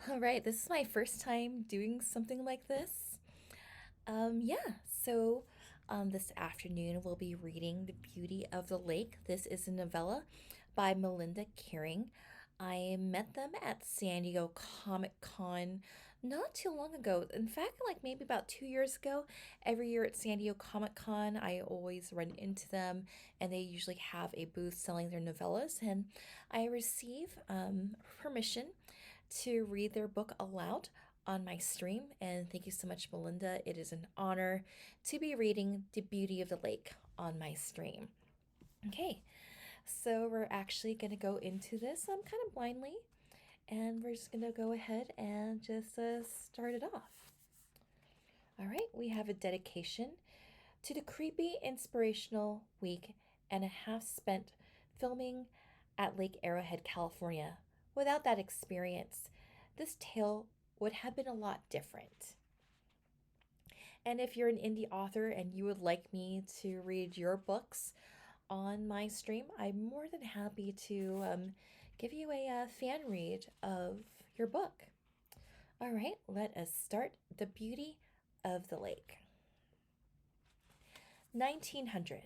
All right, this is my first time doing something like this. Yeah, so this afternoon we'll be reading The Beauty of the Lake. This is a novella by Melynda Kiring. I met them at San Diego Comic Con not too long ago. In fact, like maybe about 2 years ago. Every year at San Diego Comic Con, I always run into them, and they usually have a booth selling their novellas. And I receive permission to read their book aloud on my stream. And thank you so much, Melinda. It is an honor to be reading The Beauty of the Lake on my stream. Okay, so we're actually going to go into this kind of blindly, and we're just going to go ahead and just start it off. All right, we have a dedication to the creepy, inspirational week and a half spent filming at Lake Arrowhead, California. Without that experience, this tale would have been a lot different. And if you're an indie author and you would like me to read your books on my stream, I'm more than happy to give you a fan read of your book. All right, let us start. The Beauty of the Lake. 1900.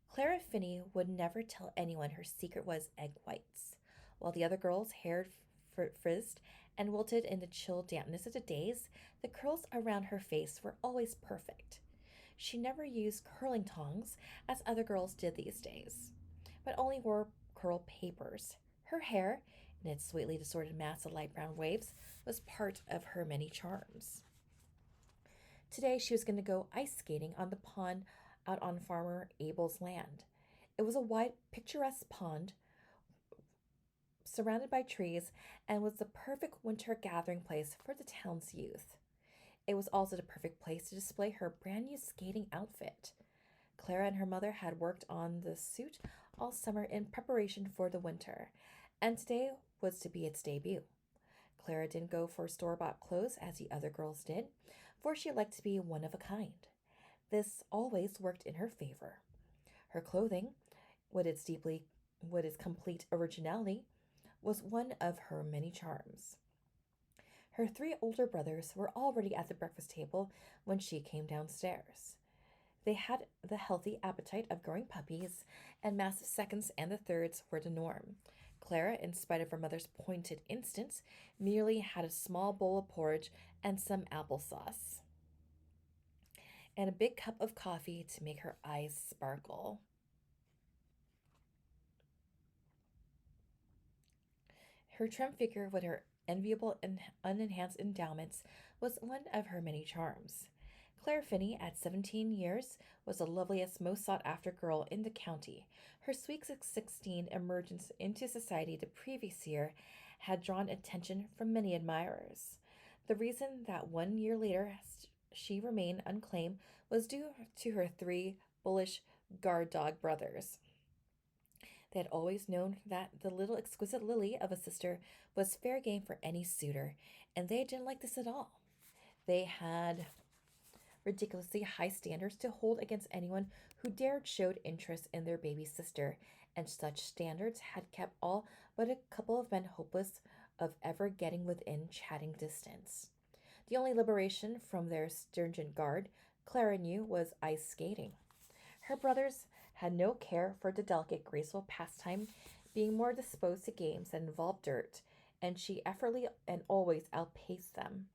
Clara Finney would never tell anyone her secret was egg whites. While the other girls' hair frizzed and wilted in the chill dampness of the days, the curls around her face were always perfect. She never used curling tongs, as other girls did these days, but only wore curl papers. Her hair, in its sweetly disordered mass of light brown waves, was part of her many charms. Today she was going to go ice skating on the pond out on Farmer Abel's land. It was a wide, picturesque pond surrounded by trees and was the perfect winter gathering place for the town's youth. It was also the perfect place to display her brand new skating outfit. Clara and her mother had worked on the suit all summer in preparation for the winter, and today was to be its debut. Clara didn't go for store bought clothes as the other girls did, for she liked to be one of a kind. This always worked in her favor. Her clothing, with its complete originality, was one of her many charms. Her three older brothers were already at the breakfast table when she came downstairs. They had the healthy appetite of growing puppies, and massive seconds and the thirds were the norm. Clara, in spite of her mother's pointed instance, merely had a small bowl of porridge and some applesauce, and a big cup of coffee to make her eyes sparkle. Her trim figure, with her enviable and unenhanced endowments, was one of her many charms. Claire Finney, at 17 years, was the loveliest, most sought after girl in the county. Her sweet 16 emergence into society the previous year had drawn attention from many admirers. The reason that 1 year later she remained unclaimed was due to her three bullish guard dog brothers. They had always known that the little exquisite lily of a sister was fair game for any suitor, and they didn't like this at all. They had ridiculously high standards to hold against anyone who dared showed interest in their baby sister, and such standards had kept all but a couple of men hopeless of ever getting within chatting distance. The only liberation from their stringent guard, Clara knew, was ice skating. Her brothers had no care for the delicate, graceful pastime, being more disposed to games that involved dirt, and she effortlessly and always outpaced them.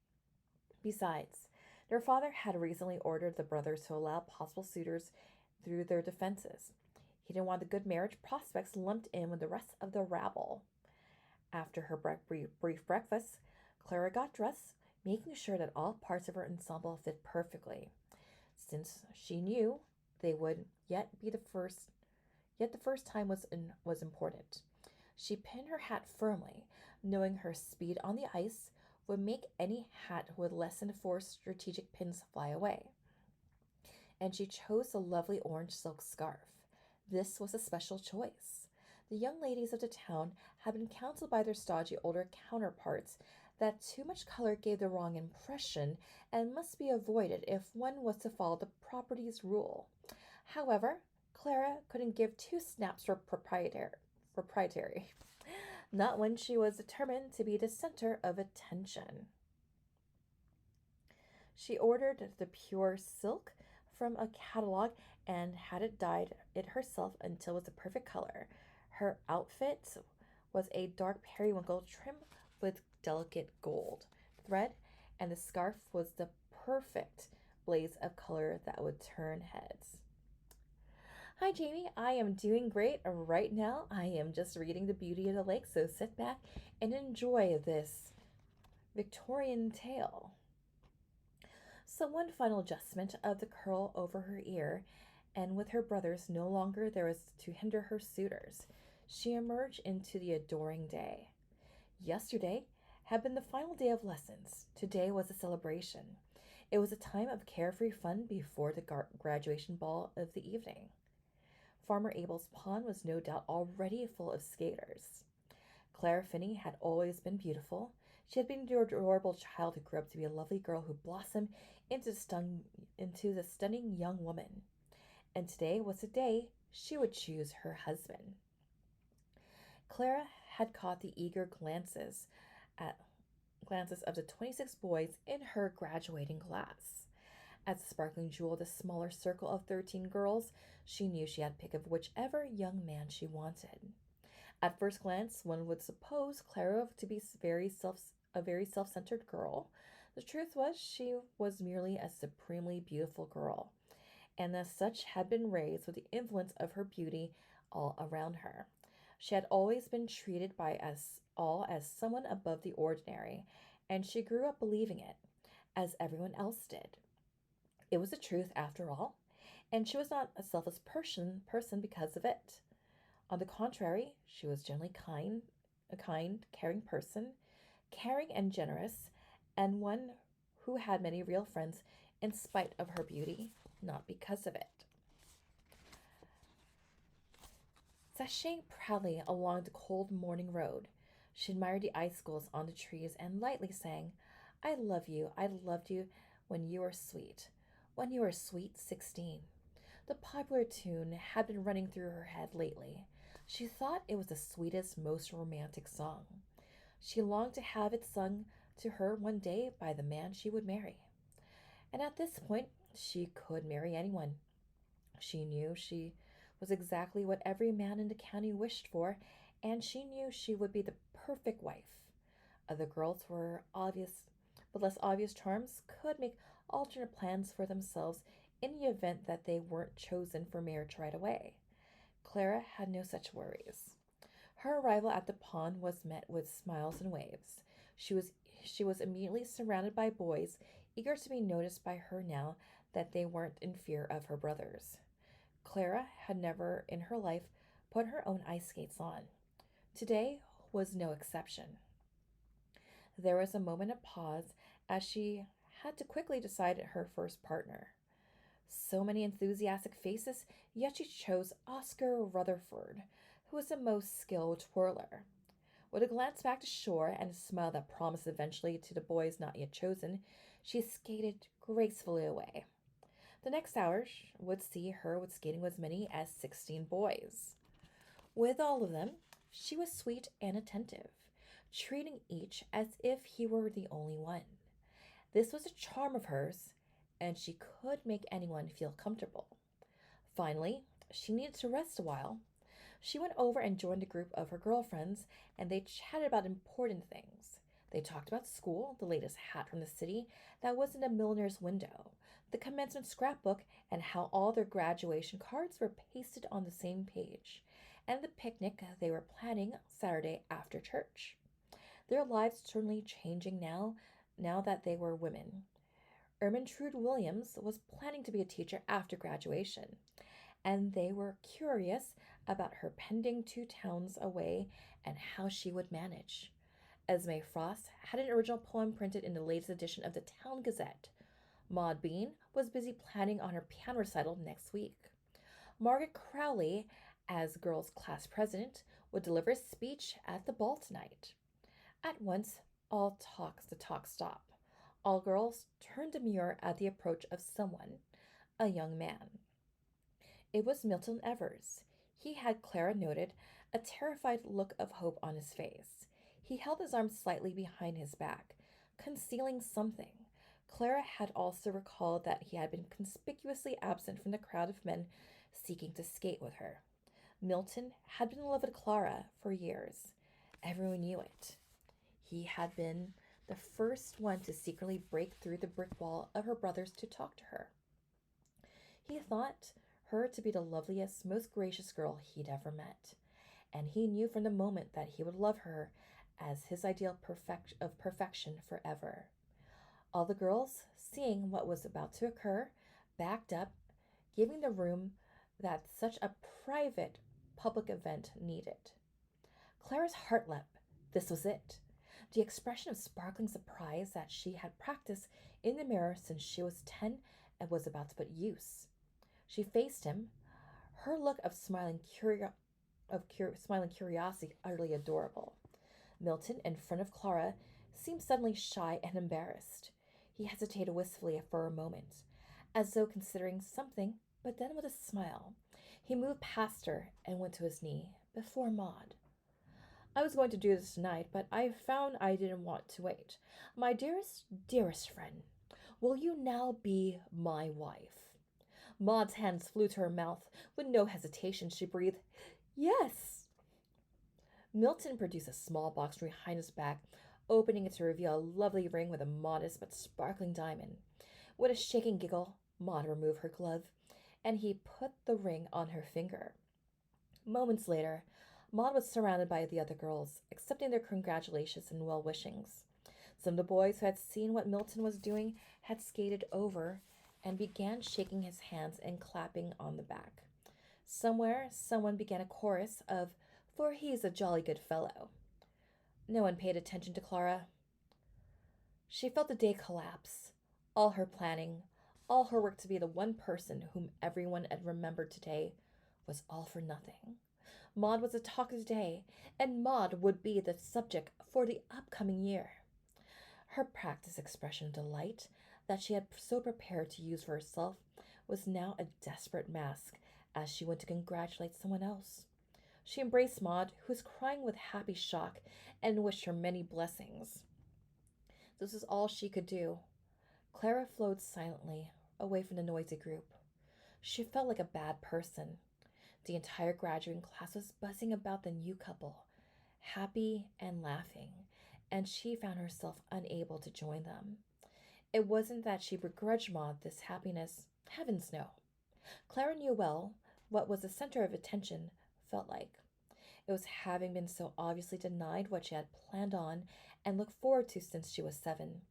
Besides, their father had recently ordered the brothers to allow possible suitors through their defenses. He didn't want the good marriage prospects lumped in with the rest of the rabble. After her brief breakfast, Clara got dressed, making sure that all parts of her ensemble fit perfectly, since she knew they would yet the first time was important. She pinned her hat firmly, knowing her speed on the ice would make any hat with less than four strategic pins fly away. And she chose the lovely orange silk scarf. This was a special choice. The young ladies of the town had been counseled by their stodgy older counterparts that too much color gave the wrong impression and must be avoided if one was to follow the property's rule. However, Clara couldn't give two snaps for proprietary. not when she was determined to be the center of attention. She ordered the pure silk from a catalog and had it dyed it herself until it was the perfect color. Her outfit was a dark periwinkle trim with delicate gold thread, and the scarf was the perfect blaze of color that would turn heads. Hi, Jamie. I am doing great right now. I am just reading The Beauty of the Lake, so sit back and enjoy this Victorian tale. So, one final adjustment of the curl over her ear, and with her brothers no longer there was to hinder her suitors, she emerged into the adoring day. Yesterday had been the final day of lessons. Today was a celebration. It was a time of carefree fun before the graduation ball of the evening. Farmer Abel's pond was no doubt already full of skaters. Clara Finney had always been beautiful. She had been the adorable child who grew up to be a lovely girl who blossomed into the stunning young woman. And today was the day she would choose her husband. Clara had caught the eager at glances of the 26 boys in her graduating class. As the sparkling jewel of the smaller circle of 13 girls, she knew she had pick of whichever young man she wanted. At first glance, one would suppose Clara to be a very self-centered girl. The truth was, she was merely a supremely beautiful girl, and as such had been raised with the influence of her beauty all around her. She had always been treated by us all as someone above the ordinary, and she grew up believing it, as everyone else did. It was the truth after all, and she was not a selfish person because of it. On the contrary, she was generally a kind, caring person, caring and generous, and one who had many real friends in spite of her beauty, not because of it. Sashaying proudly along the cold morning road, she admired the icicles on the trees and lightly sang, I loved you when you were sweet. When you were sweet 16. The popular tune had been running through her head lately. She thought it was the sweetest, most romantic song. She longed to have it sung to her one day by the man she would marry. And at this point, she could marry anyone. She knew she was exactly what every man in the county wished for, and she knew she would be the perfect wife. Other girls were obvious, but less obvious charms could make alternate plans for themselves in the event that they weren't chosen for marriage right away. Clara had no such worries. Her arrival at the pond was met with smiles and waves. She was she was immediately surrounded by boys, eager to be noticed by her now that they weren't in fear of her brothers. Clara had never in her life put her own ice skates on. Today was no exception. There was a moment of pause as she had to quickly decide her first partner. So many enthusiastic faces, yet she chose Oscar Rutherford, who was the most skilled twirler. With a glance back to shore and a smile that promised eventually to the boys not yet chosen, she skated gracefully away. The next hour would see her with skating with as many as 16 boys. With all of them, she was sweet and attentive, treating each as if he were the only one. This was a charm of hers, and she could make anyone feel comfortable. Finally, she needed to rest a while. She went over and joined a group of her girlfriends, and they chatted about important things. They talked about school, the latest hat from the city that was in a milliner's window, the commencement scrapbook, and how all their graduation cards were pasted on the same page, and the picnic they were planning Saturday after church. Their lives certainly changing now that they were women. Ermintrude Williams was planning to be a teacher after graduation, and they were curious about her pending 2 towns away and how she would manage. Esme Frost had an original poem printed in the latest edition of the Town Gazette. Maud Bean was busy planning on her piano recital next week. Margaret Crowley, as girls' class president, would deliver a speech at the ball tonight. At once, the talk stopped. All girls turned demure at the approach of someone, a young man. It was Milton Evers. He had, Clara noted, a terrified look of hope on his face. He held his arms slightly behind his back, concealing something. Clara had also recalled that he had been conspicuously absent from the crowd of men seeking to skate with her. Milton had been in love with Clara for years. Everyone knew it. He had been the first one to secretly break through the brick wall of her brothers to talk to her. He thought her to be the loveliest, most gracious girl he'd ever met, and he knew from the moment that he would love her as his ideal of perfection forever. All the girls, seeing what was about to occur, backed up, giving the room that such a private public event needed. Clara's heart leapt. This was it. The expression of sparkling surprise that she had practiced in the mirror since she was 10 and was about to put use. She faced him, her look of smiling curiosity utterly adorable. Milton, in front of Clara, seemed suddenly shy and embarrassed. He hesitated wistfully for a moment, as though considering something, but then with a smile, he moved past her and went to his knee before Maud. I was going to do this tonight, but I found I didn't want to wait. My dearest, dearest friend, will you now be my wife? Maud's hands flew to her mouth. With no hesitation, she breathed, Yes. Milton produced a small box from behind his back, opening it to reveal a lovely ring with a modest but sparkling diamond. With a shaking giggle, Maud removed her glove, and he put the ring on her finger. Moments later, Maud was surrounded by the other girls, accepting their congratulations and well wishings. Some of the boys who had seen what Milton was doing had skated over and began shaking his hands and clapping on the back. Somewhere, someone began a chorus of, For he's a jolly good fellow. No one paid attention to Clara. She felt the day collapse. All her planning, all her work to be the one person whom everyone had remembered today, was all for nothing. Maud was the talk of the day, and Maud would be the subject for the upcoming year. Her practiced expression of delight that she had so prepared to use for herself was now a desperate mask as she went to congratulate someone else. She embraced Maud, who was crying with happy shock, and wished her many blessings. This was all she could do. Clara flowed silently away from the noisy group. She felt like a bad person. The entire graduating class was buzzing about the new couple, happy and laughing, and she found herself unable to join them. It wasn't that she begrudged Maud this happiness. Heavens no. Clara knew well what was the center of attention felt like. It was having been so obviously denied what she had planned on and looked forward to since she was 7.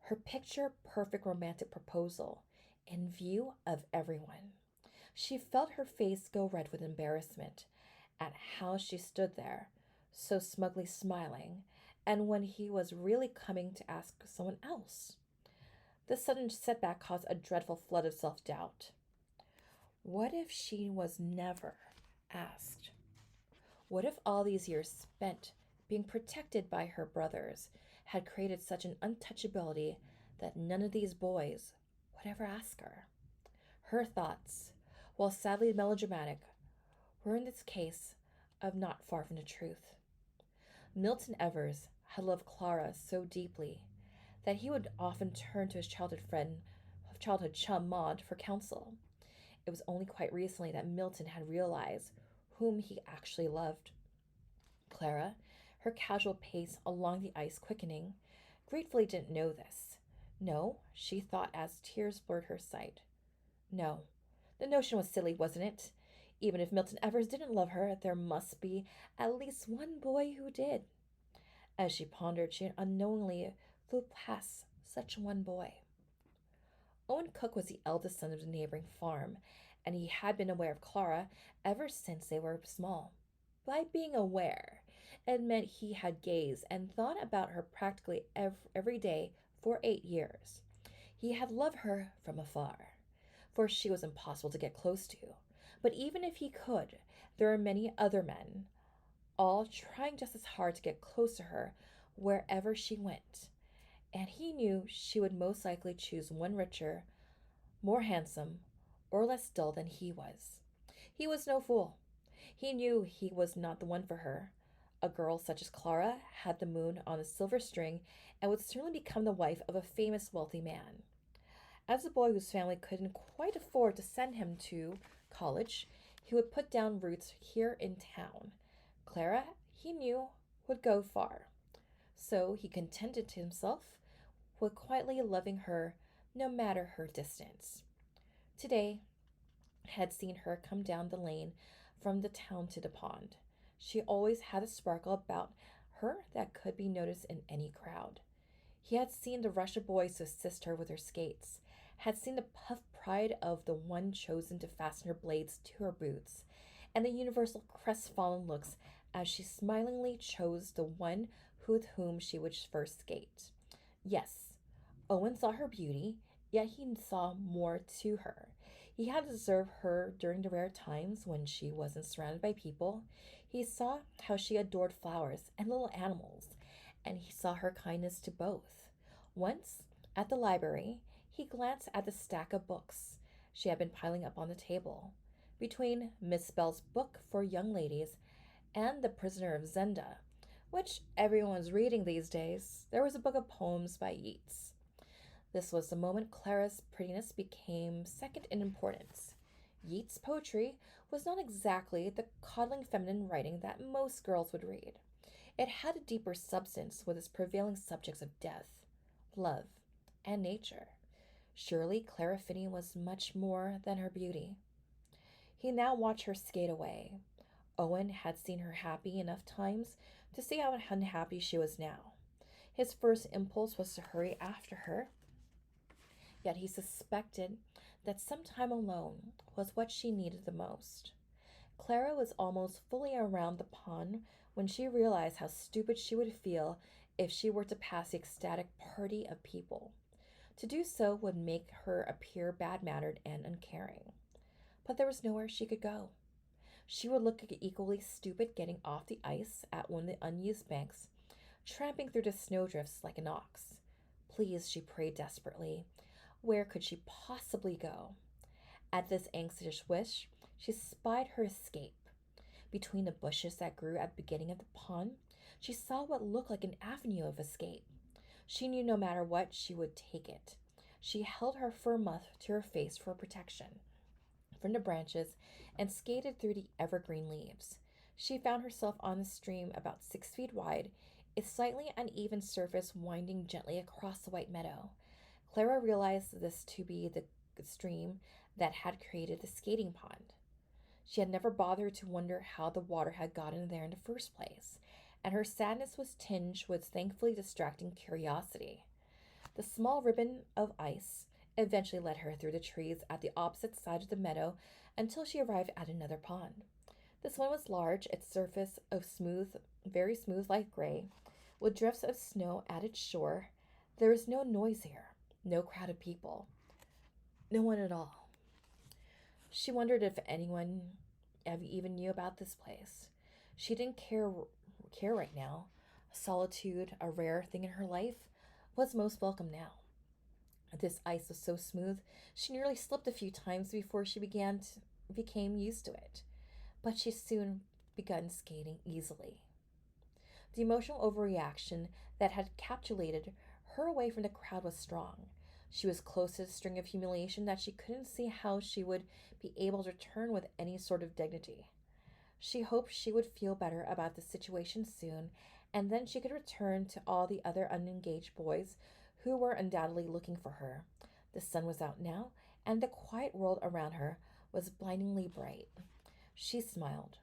Her picture-perfect romantic proposal in view of everyone. She felt her face go red with embarrassment at how she stood there, so smugly smiling, and when he was really coming to ask someone else. This sudden setback caused a dreadful flood of self-doubt. What if she was never asked? What if all these years spent being protected by her brothers had created such an untouchability that none of these boys would ever ask her? Her thoughts, while sadly melodramatic, were in this case of not far from the truth. Milton Evers had loved Clara so deeply that he would often turn to his childhood chum Maud for counsel. It was only quite recently that Milton had realized whom he actually loved. Clara, her casual pace along the ice quickening, gratefully didn't know this. No, she thought as tears blurred her sight. No, the notion was silly, wasn't it? Even if Milton Evers didn't love her, there must be at least one boy who did. As she pondered, she unknowingly flew past such one boy. Owen Cook was the eldest son of the neighboring farm, and he had been aware of Clara ever since they were small. By being aware, it meant he had gazed and thought about her practically every day for 8 years. He had loved her from afar, for she was impossible to get close to. But even if he could, there were many other men, all trying just as hard to get close to her wherever she went. And he knew she would most likely choose one richer, more handsome, or less dull than he was. He was no fool. He knew he was not the one for her. A girl such as Clara had the moon on a silver string and would certainly become the wife of a famous wealthy man. As a boy whose family couldn't quite afford to send him to college, he would put down roots here in town. Clara, he knew, would go far. So he contented himself with quietly loving her no matter her distance. Today had seen her come down the lane from the town to the pond. She always had a sparkle about her that could be noticed in any crowd. He had seen the rush of boys to assist her with her skates, had seen the puffed pride of the one chosen to fasten her blades to her boots, and the universal crestfallen looks as she smilingly chose the one with whom she would first skate. Yes, Owen saw her beauty, yet he saw more to her. He had observed her during the rare times when she wasn't surrounded by people. He saw how she adored flowers and little animals, and he saw her kindness to both. Once, at the library, he glanced at the stack of books she had been piling up on the table. Between Miss Bell's book for young ladies and The Prisoner of Zenda, which everyone's reading these days, there was a book of poems by Yeats. This was the moment Clara's prettiness became second in importance. Yeats' poetry was not exactly the coddling feminine writing that most girls would read. It had a deeper substance with its prevailing subjects of death, love, and nature. Surely Clara Finney was much more than her beauty. He now watched her skate away. Owen had seen her happy enough times to see how unhappy she was now. His first impulse was to hurry after her, yet he suspected that some time alone was what she needed the most. Clara was almost fully around the pond when she realized how stupid she would feel if she were to pass the ecstatic party of people. To do so would make her appear bad mannered and uncaring. But there was nowhere she could go. She would look equally stupid getting off the ice at one of the unused banks, tramping through the snowdrifts like an ox. Please, she prayed desperately. Where could she possibly go? At this anxious wish, she spied her escape. Between the bushes that grew at the beginning of the pond, she saw what looked like an avenue of escape. She knew no matter what, she would take it. She held her fur muff to her face for protection from the branches and skated through the evergreen leaves. She found herself on a stream about 6 feet wide, its slightly uneven surface winding gently across the white meadow. Clara realized this to be the stream that had created the skating pond. She had never bothered to wonder how the water had gotten there in the first place, and her sadness was tinged with thankfully distracting curiosity. The small ribbon of ice eventually led her through the trees at the opposite side of the meadow until she arrived at another pond. This one was large, its surface of smooth, very smooth light gray, with drifts of snow at its shore. There was no noise here, no crowd of people, no one at all. She wondered if anyone even knew about this place. She didn't care right now. Solitude, a rare thing in her life, was most welcome now. This ice was so smooth, she nearly slipped a few times before she became used to it. But she soon began skating easily. The emotional overreaction that had capitulated her away from the crowd was strong. She was close to the string of humiliation that she couldn't see how she would be able to return with any sort of dignity. She hoped she would feel better about the situation soon, and then she could return to all the other unengaged boys who were undoubtedly looking for her. The sun was out now, and the quiet world around her was blindingly bright. She smiled.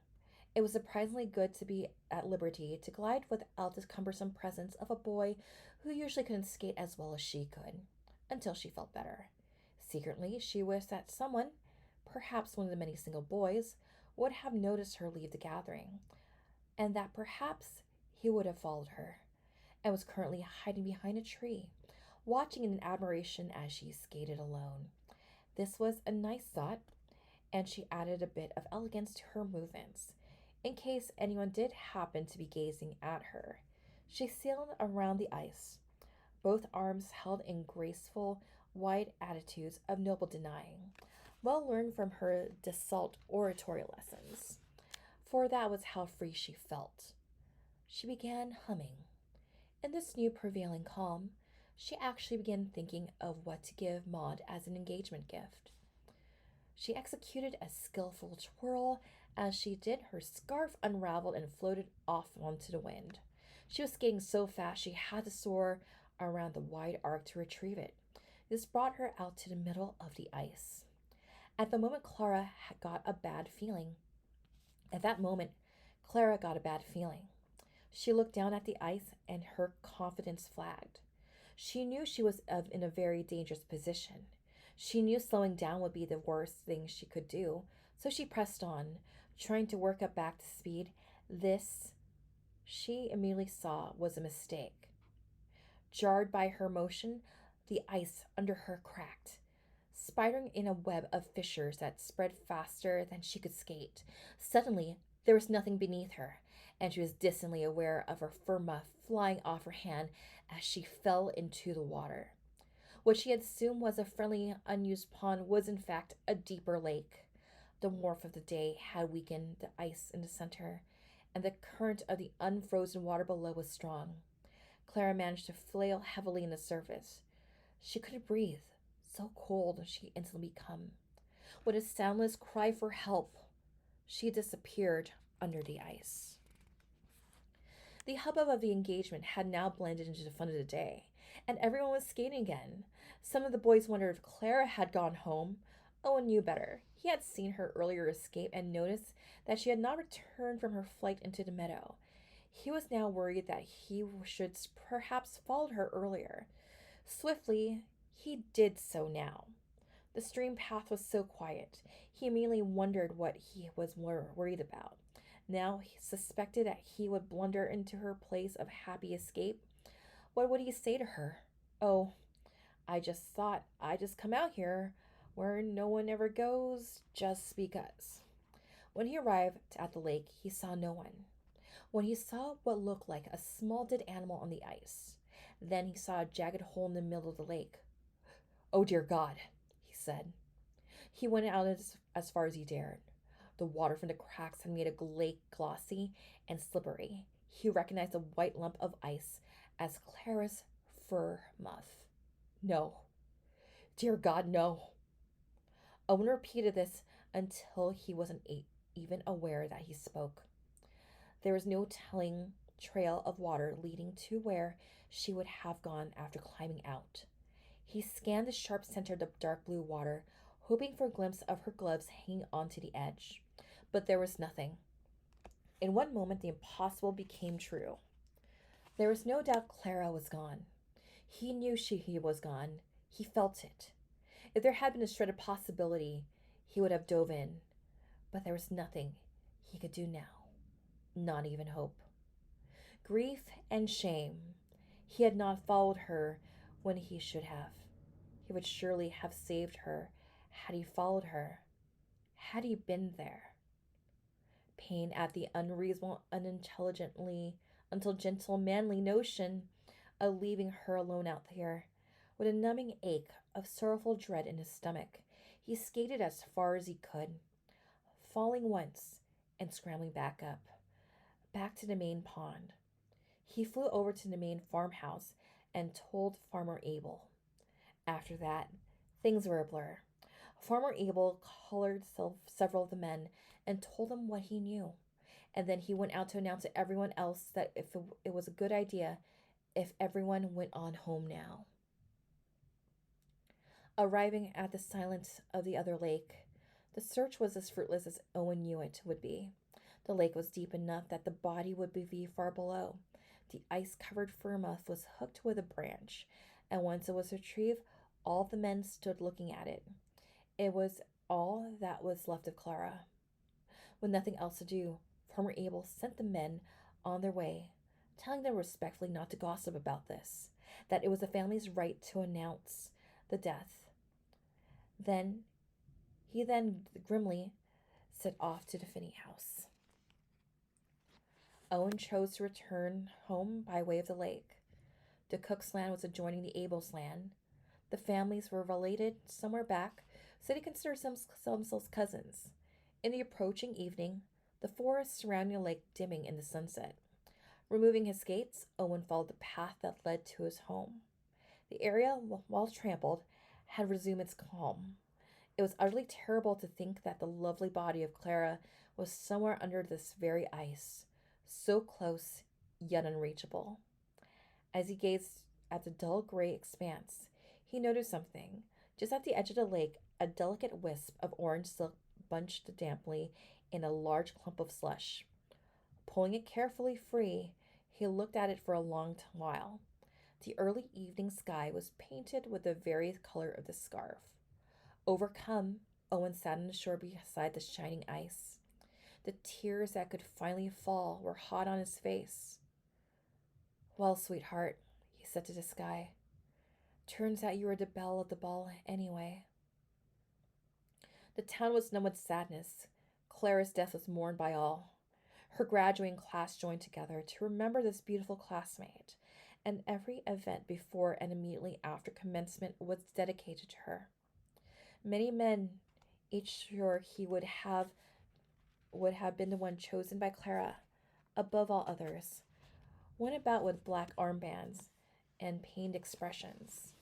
It was surprisingly good to be at liberty to glide without the cumbersome presence of a boy who usually couldn't skate as well as she could, until she felt better. Secretly, she wished that someone, perhaps one of the many single boys, would have noticed her leave the gathering, and that perhaps he would have followed her, and was currently hiding behind a tree, watching in admiration as she skated alone. This was a nice thought, and she added a bit of elegance to her movements, in case anyone did happen to be gazing at her. She sailed around the ice, both arms held in graceful, wide attitudes of noble denying, well learned from her Dassault oratory lessons. for that was how free she felt. She began humming. In this new prevailing calm, she actually began thinking of what to give Maud as an engagement gift. She executed a skillful twirl. As she did, her scarf unraveled and floated off onto the wind. She was skating so fast she had to soar around the wide arc to retrieve it. This brought her out to the middle of the ice. At the moment, Clara had got a bad feeling. At that moment, Clara got a bad feeling. She looked down at the ice and her confidence flagged. She knew she was in a very dangerous position. She knew slowing down would be the worst thing she could do, so she pressed on, trying to work up back to speed. This, she immediately saw, was a mistake. Jarred by her motion, the ice under her cracked, spidering in a web of fissures that spread faster than she could skate. Suddenly, there was nothing beneath her, and she was distantly aware of her fur muff flying off her hand as she fell into the water. What she had assumed was a friendly, unused pond was in fact a deeper lake. The warmth of the day had weakened the ice in the center, and the current of the unfrozen water below was strong. Clara managed to flail heavily in the surface. She couldn't breathe, so cold she instantly became. With a soundless cry for help, she disappeared under the ice. The hubbub of the engagement had now blended into the fun of the day, and everyone was skating again. Some of the boys wondered if Clara had gone home. Owen knew better. He had seen her earlier escape and noticed that she had not returned from her flight into the meadow. He was now worried that he should perhaps followed her earlier. Swiftly, he did so now. The stream path was so quiet. He immediately wondered what he was more worried about. Now he suspected that he would blunder into her place of happy escape. What would he say to her? Oh, I just thought I'd just come out here where no one ever goes just because. When he arrived at the lake, he saw no one. When he saw what looked like a small dead animal on the ice, then he saw a jagged hole in the middle of the lake. Oh, dear God, he said. He went out as far as he dared. The water from the cracks had made a lake glossy and slippery. He recognized a white lump of ice as Clara's fur muff. No. Dear God, no. Owen repeated this until he wasn't even aware that he spoke. There was no telling trail of water leading to where she would have gone after climbing out. He scanned the sharp center of the dark blue water, hoping for a glimpse of her gloves hanging onto the edge. But there was nothing. In one moment, the impossible became true. There was no doubt Clara was gone. He knew he was gone. He felt it. If there had been a shred of possibility, he would have dove in. But there was nothing he could do now. Not even hope. Grief and shame. He had not followed her when he should have. He would surely have saved her had he followed her. Had he been there. Pain at the unreasonable, until gentle, manly notion of leaving her alone out there. With a numbing ache of sorrowful dread in his stomach, he skated as far as he could, falling once and scrambling back to the main pond. He flew over to the main farmhouse and told Farmer Abel. After that, things were a blur. Farmer Abel collared several of the men and told them what he knew. And then he went out to announce to everyone else that if it was a good idea if everyone went on home now. Arriving at the silence of the other lake, the search was as fruitless as Owen knew it would be. The lake was deep enough that the body would be far below. The ice-covered fur muff was hooked with a branch, and once it was retrieved, all the men stood looking at it. It was all that was left of Clara. With nothing else to do, Farmer Abel sent the men on their way, telling them respectfully not to gossip about this, that it was the family's right to announce the death. He grimly set off to the Finney house. Owen chose to return home by way of the lake. The cook's land was adjoining the Abel's land. The families were related somewhere back, so they considered themselves cousins. In the approaching evening, the forest surrounding the lake dimming in the sunset. Removing his skates, Owen followed the path that led to his home. The area, while trampled, had resumed its calm. It was utterly terrible to think that the lovely body of Clara was somewhere under this very ice, so close yet unreachable. As he gazed at the dull gray expanse, he noticed something. Just at the edge of the lake, a delicate wisp of orange silk bunched damply in a large clump of slush. Pulling it carefully free, he looked at it for a long while. The early evening sky was painted with the varied color of the scarf. Overcome, Owen sat on the shore beside the shining ice. The tears that could finally fall were hot on his face. "Well, sweetheart," he said to the sky, "turns out you were the belle of the ball anyway." The town was numb with sadness. Clara's death was mourned by all. Her graduating class joined together to remember this beautiful classmate, and every event before and immediately after commencement was dedicated to her. Many men, each sure he would have been the one chosen by Clara, above all others, went about with black armbands and pained expressions.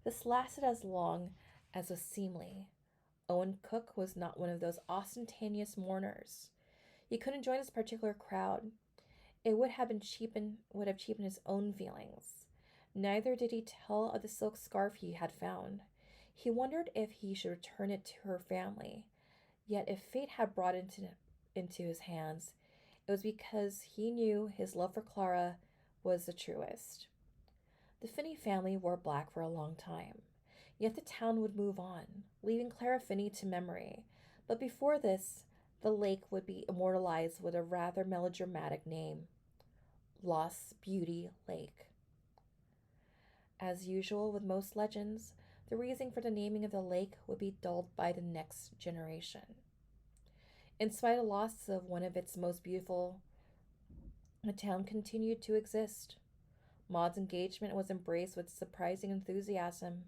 This lasted as long as was seemly. Owen Cook was not one of those ostentatious mourners. He couldn't join this particular crowd. It would have cheapened his own feelings. Neither did he tell of the silk scarf he had found. He wondered if he should return it to her family. Yet if fate had brought it into his hands, it was because he knew his love for Clara was the truest. The Finney family wore black for a long time. Yet the town would move on, leaving Clara Finney to memory. But before this, the lake would be immortalized with a rather melodramatic name: Lost Beauty Lake. As usual with most legends, the reason for the naming of the lake would be dulled by the next generation. In spite of the loss of one of its most beautiful, the town continued to exist. Maud's engagement was embraced with surprising enthusiasm.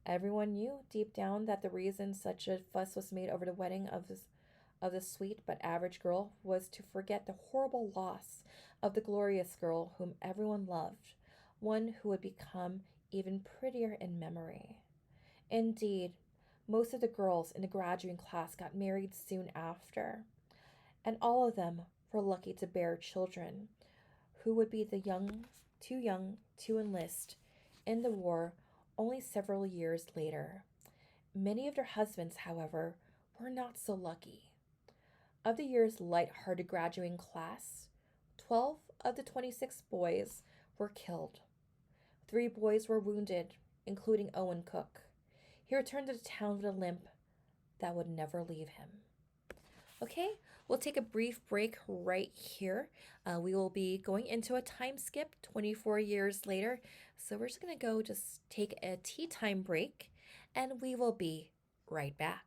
Everyone knew deep down that the reason such a fuss was made over the wedding of the sweet but average girl was to forget the horrible loss of the glorious girl whom everyone loved, one who would become even prettier in memory. Indeed, most of the girls in the graduating class got married soon after, and all of them were lucky to bear children who would be too young to enlist in the war only several years later. Many of their husbands, however, were not so lucky. Of the year's light-hearted graduating class, 12 of the 26 boys were killed. 3 boys were wounded, including Owen Cook. He returned to the town with a limp that would never leave him. Okay, we'll take a brief break right here. We will be going into a time skip 24 years later. So we're just going to go just take a tea time break, and we will be right back.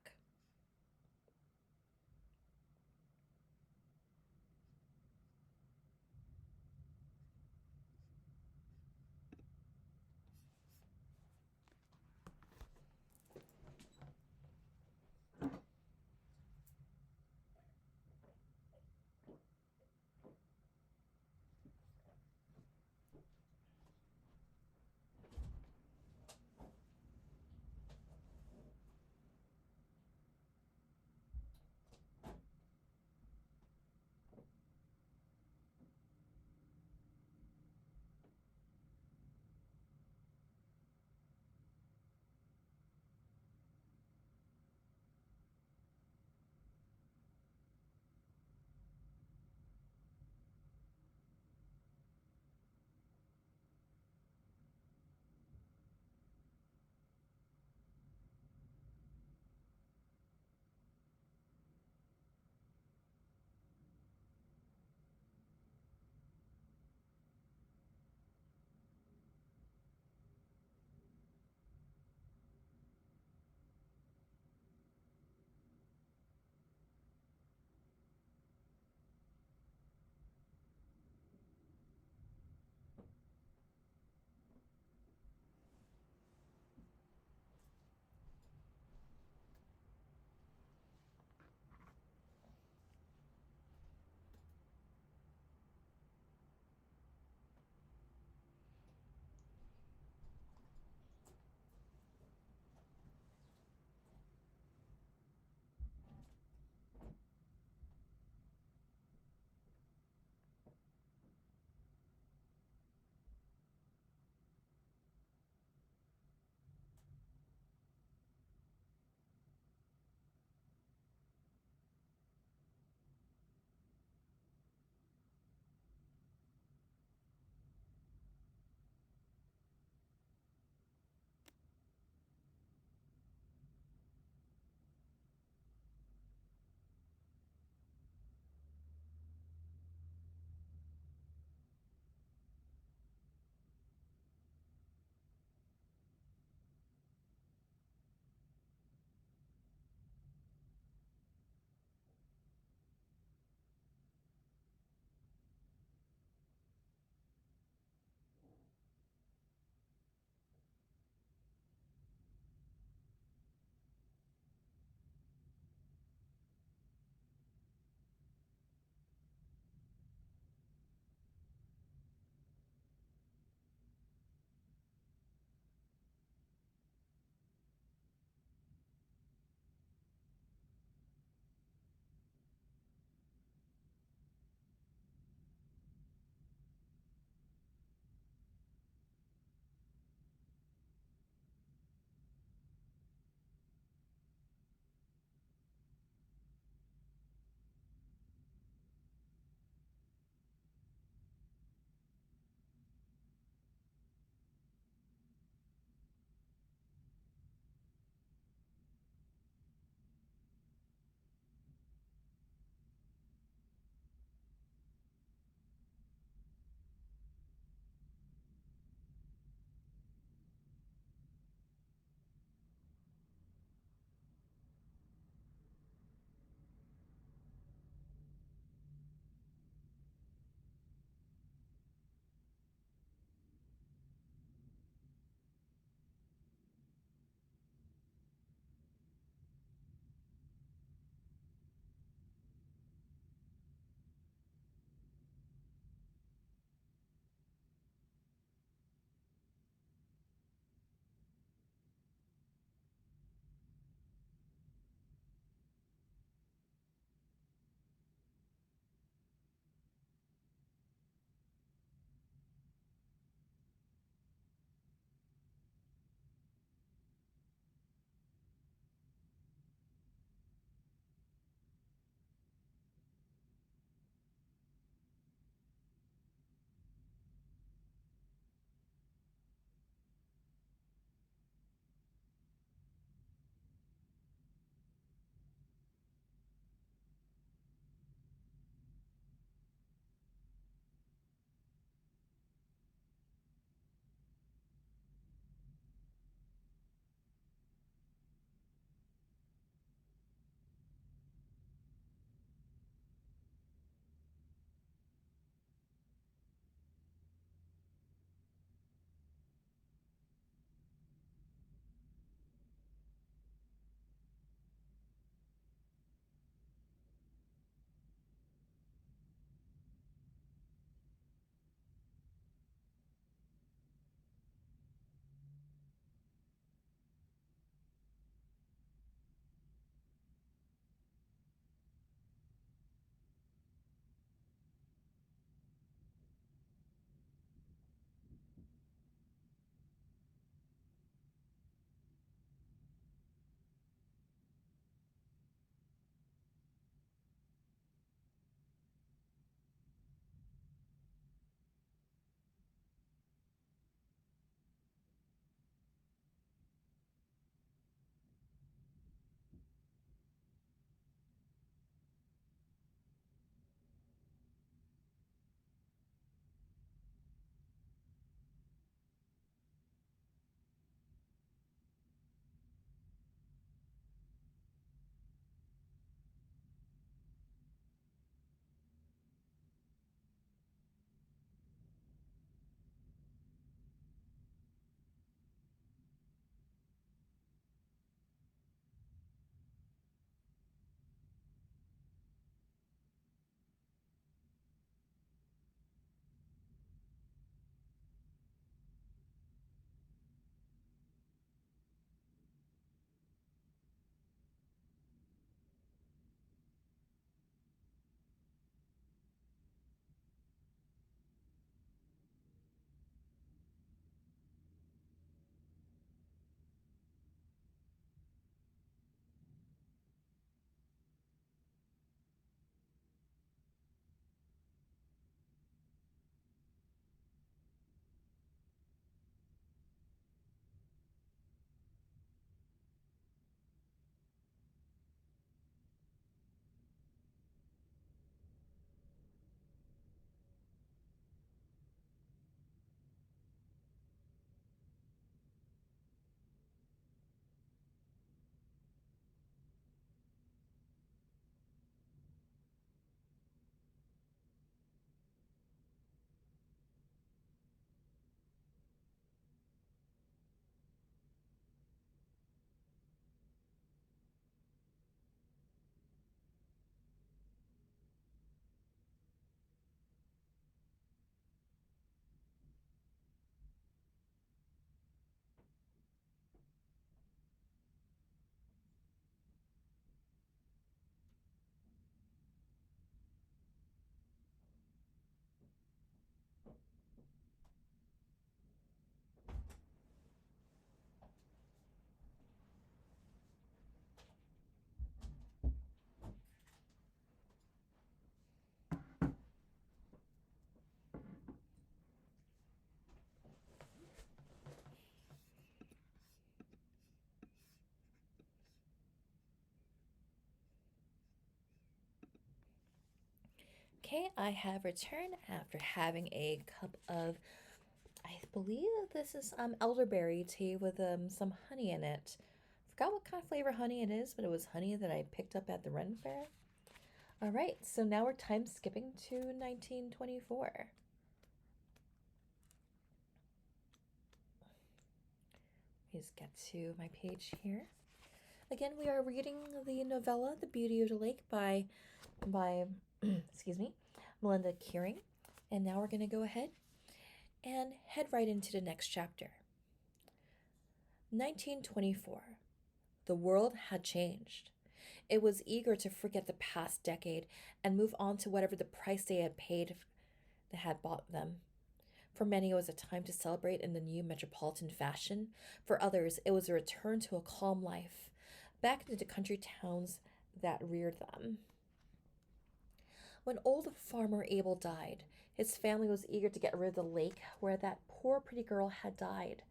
Okay, I have returned after having a cup of, I believe this is elderberry tea with some honey in it. Forgot what kind of flavor honey it is, but it was honey that I picked up at the Ren Fair. All right, so now we're time skipping to 1924. Just get to my page here. Again, we are reading the novella "The Beauty of the Lake" by excuse me, Melynda Kiring, and now we're going to go ahead and head right into the next chapter. 1924. The world had changed. It was eager to forget the past decade and move on to whatever the price they had paid that had bought them. For many, it was a time to celebrate in the new metropolitan fashion. For others, it was a return to a calm life, back into the country towns that reared them. When old farmer Abel died, his family was eager to get rid of the lake where that poor pretty girl had died.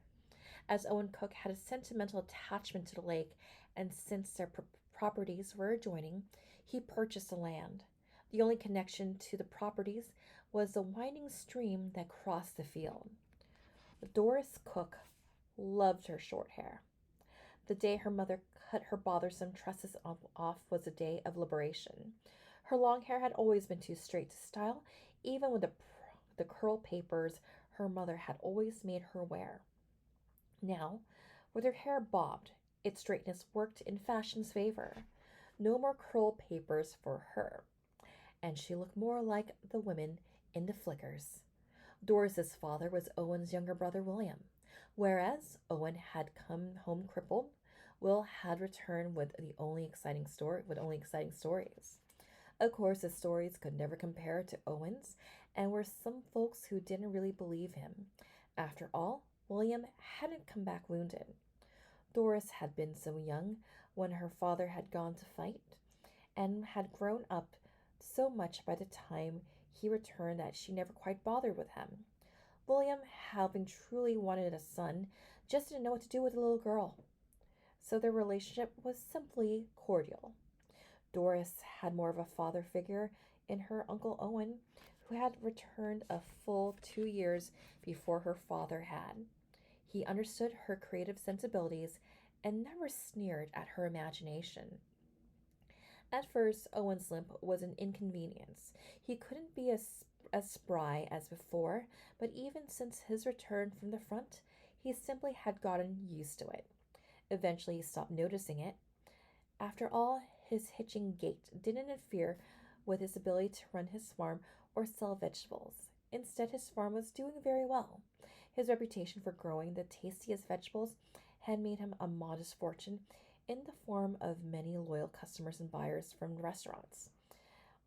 As Owen Cook had a sentimental attachment to the lake, and since their properties were adjoining, he purchased the land. The only connection to the properties was the winding stream that crossed the field. Doris Cook loved her short hair. The day her mother cut her bothersome tresses off was a day of liberation. Her long hair had always been too straight to style, even with the curl papers her mother had always made her wear. Now, with her hair bobbed, its straightness worked in fashion's favor. No more curl papers for her, and she looked more like the women in the flickers. Doris's father was Owen's younger brother William. Whereas Owen had come home crippled, Will had returned with only exciting stories. Of course, his stories could never compare to Owen's, and were some folks who didn't really believe him. After all, William hadn't come back wounded. Doris had been so young when her father had gone to fight, and had grown up so much by the time he returned that she never quite bothered with him. William, having truly wanted a son, just didn't know what to do with a little girl. So their relationship was simply cordial. Doris had more of a father figure in her Uncle Owen, who had returned a full 2 years before her father had. He understood her creative sensibilities and never sneered at her imagination. At first, Owen's limp was an inconvenience. He couldn't be as spry as before, but even since his return from the front, he simply had gotten used to it. Eventually, he stopped noticing it. After all, his hitching gait didn't interfere with his ability to run his farm or sell vegetables. Instead, his farm was doing very well. His reputation for growing the tastiest vegetables had made him a modest fortune in the form of many loyal customers and buyers from restaurants.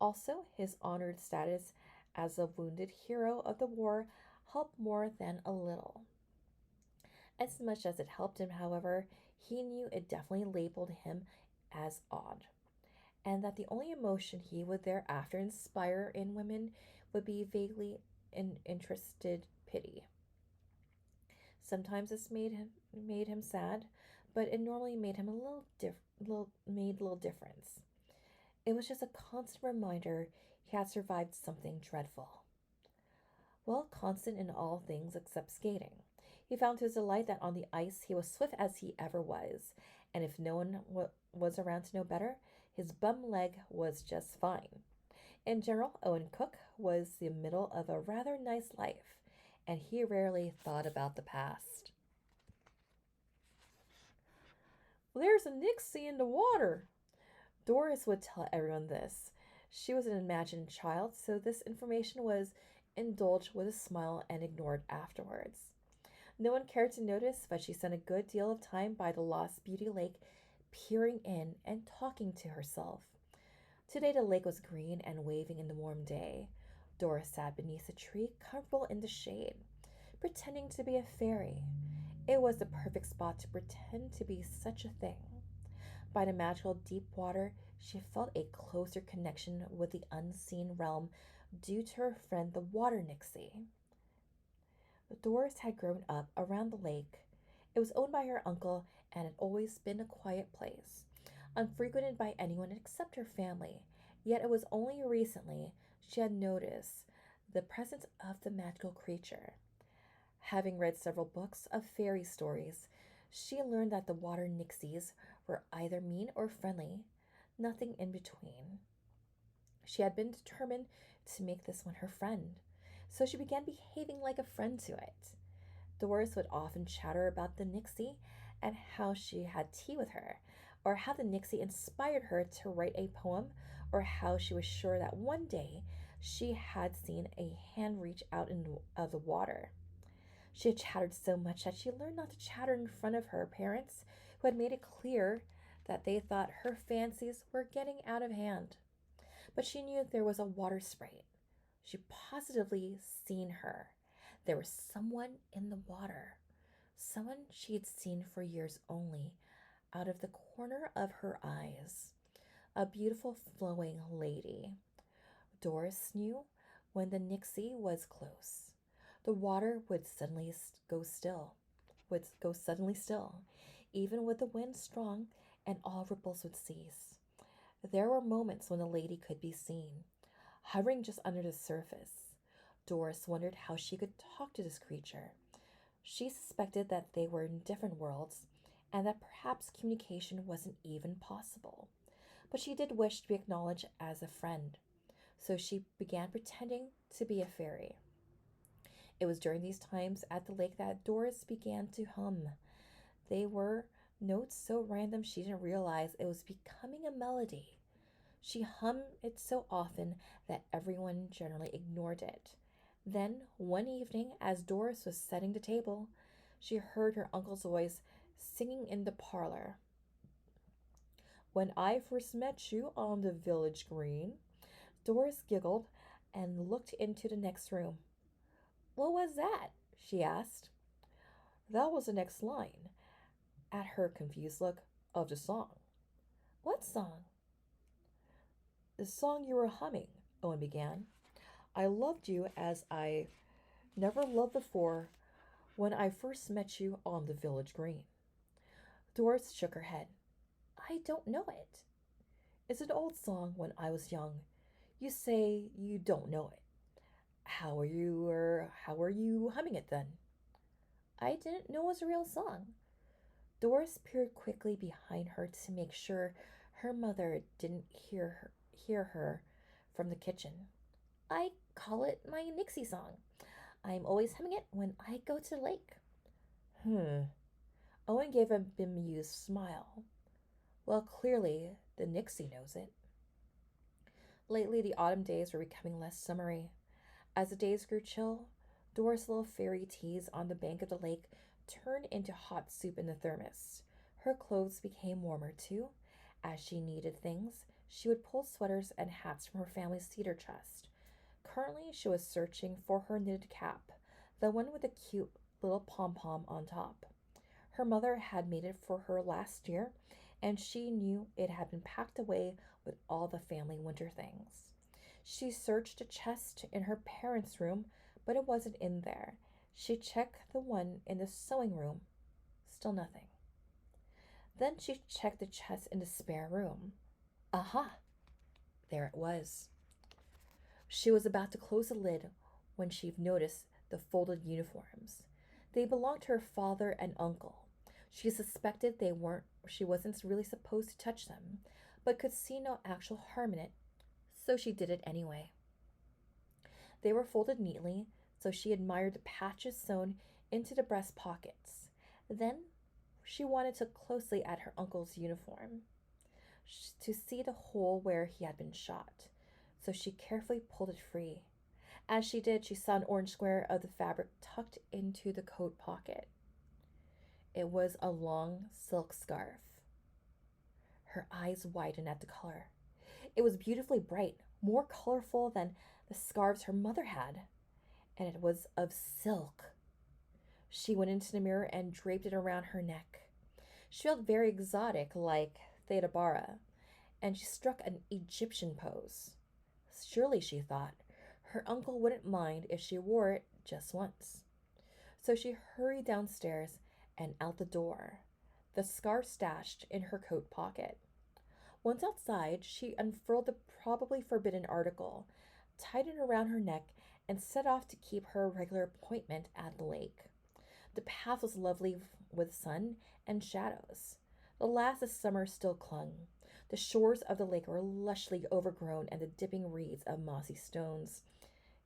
Also, his honored status as a wounded hero of the war helped more than a little. As much as it helped him, however, he knew it definitely labeled him as odd, and that the only emotion he would thereafter inspire in women would be vaguely interested pity. Sometimes this made him sad, but it normally made him made a little difference. It was just a constant reminder he had survived something dreadful. Well, constant in all things except skating. He found to his delight that on the ice he was swift as he ever was, and if no one was around to know better, his bum leg was just fine. In general, Owen Cook was the middle of a rather nice life, and he rarely thought about the past. "There's a Nixie in the water." Doris would tell everyone this. She was an imagined child, so this information was indulged with a smile and ignored afterwards. No one cared to notice, but she spent a good deal of time by the Lost Beauty Lake, peering in and talking to herself. Today the lake was green and waving in the warm day. Doris sat beneath a tree, comfortable in the shade, pretending to be a fairy. It was the perfect spot to pretend to be such a thing. By the magical deep water, she felt a closer connection with the unseen realm due to her friend the Water Nixie. Doris had grown up around the lake. It was owned by her uncle and had always been a quiet place, unfrequented by anyone except her family. Yet it was only recently she had noticed the presence of the magical creature. Having read several books of fairy stories, she learned that the water nixies were either mean or friendly, nothing in between. She had been determined to make this one her friend, so she began behaving like a friend to it. Doris would often chatter about the Nixie and how she had tea with her, or how the Nixie inspired her to write a poem, or how she was sure that one day she had seen a hand reach out of the water. She had chattered so much that she learned not to chatter in front of her parents, who had made it clear that they thought her fancies were getting out of hand. But she knew there was a water sprite. She positively seen her. There was someone in the water, someone she had seen for years only, out of the corner of her eyes. A beautiful flowing lady. Doris knew when the Nixie was close. The water would suddenly go still, even with the wind strong, and all ripples would cease. There were moments when the lady could be seen, hovering just under the surface. Doris wondered how she could talk to this creature. She suspected that they were in different worlds, and that perhaps communication wasn't even possible. But she did wish to be acknowledged as a friend, so she began pretending to be a fairy. It was during these times at the lake that Doris began to hum. They were notes so random she didn't realize it was becoming a melody. She hummed it so often that everyone generally ignored it. Then, one evening, as Doris was setting the table, she heard her uncle's voice singing in the parlor. When I first met you on the village green, Doris giggled and looked into the next room. What was that? She asked. That was the next line, at her confused look, of the song. What song? The song you were humming, Owen began. I loved you as I never loved before when I first met you on the village green. Doris shook her head. I don't know it. It's an old song when I was young. You say you don't know it. How are you humming it then? I didn't know it was a real song. Doris peered quickly behind her to make sure her mother didn't hear her from the kitchen. I call it my Nixie song. I'm always humming it when I go to the lake. Owen gave a bemused smile. Well, clearly the Nixie knows it. Lately, the autumn days were becoming less summery. As the days grew chill, Doris' little fairy teas on the bank of the lake turned into hot soup in the thermos. Her clothes became warmer too. As she needed things, she would pull sweaters and hats from her family's cedar chest. Currently, she was searching for her knitted cap, the one with the cute little pom-pom on top. Her mother had made it for her last year, and she knew it had been packed away with all the family winter things. She searched a chest in her parents' room, but it wasn't in there. She checked the one in the sewing room. Still nothing. Then she checked the chest in the spare room. Aha! There it was. She was about to close the lid when she noticed the folded uniforms. They belonged to her father and uncle. She suspected she wasn't really supposed to touch them, but could see no actual harm in it, so she did it anyway. They were folded neatly, so she admired the patches sewn into the breast pockets. Then she wanted to look closely at her uncle's uniform to see the hole where he had been shot, so she carefully pulled it free. As she did, she saw an orange square of the fabric tucked into the coat pocket. It was a long silk scarf. Her eyes widened at the color. It was beautifully bright, more colorful than the scarves her mother had, and it was of silk. She went into the mirror and draped it around her neck. She felt very exotic, like Theda Bara, and she struck an Egyptian pose. Surely, she thought, her uncle wouldn't mind if she wore it just once. So she hurried downstairs and out the door, the scarf stashed in her coat pocket. Once outside, she unfurled the probably forbidden article, tied it around her neck, and set off to keep her regular appointment at the lake. The path was lovely with sun and shadows. The last of summer still clung. The shores of the lake were lushly overgrown and the dipping reeds of mossy stones.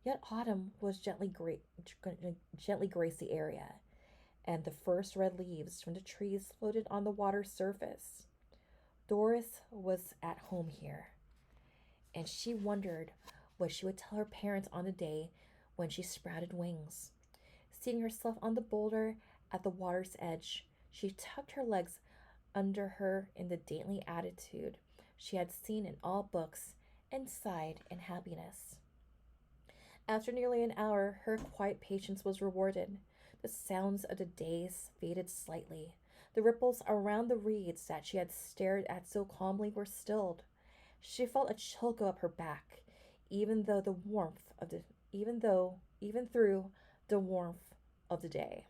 Yet autumn was gently graced the area, and the first red leaves from the trees floated on the water's surface. Doris was at home here, and she wondered what she would tell her parents on the day when she sprouted wings. Seating herself on the boulder at the water's edge, she tucked her legs under her in the dainty attitude she had seen in all books and sighed in happiness. After nearly an hour, her quiet patience was rewarded. The sounds of the days faded slightly. The ripples around the reeds that she had stared at so calmly were stilled. She felt a chill go up her back, even though the warmth of the even through the warmth of the day.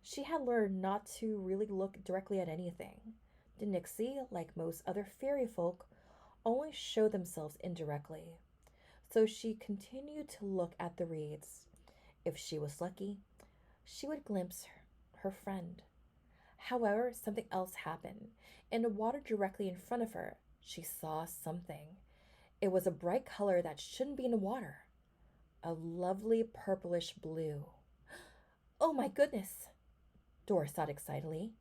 She had learned not to really look directly at anything. The Nixie, like most other fairy folk, only show themselves indirectly. So she continued to look at the reeds. If she was lucky, she would glimpse her friend. However, something else happened. In the water directly in front of her, she saw something. It was a bright color that shouldn't be in the water. A lovely purplish blue. Oh my goodness, Doris thought excitedly.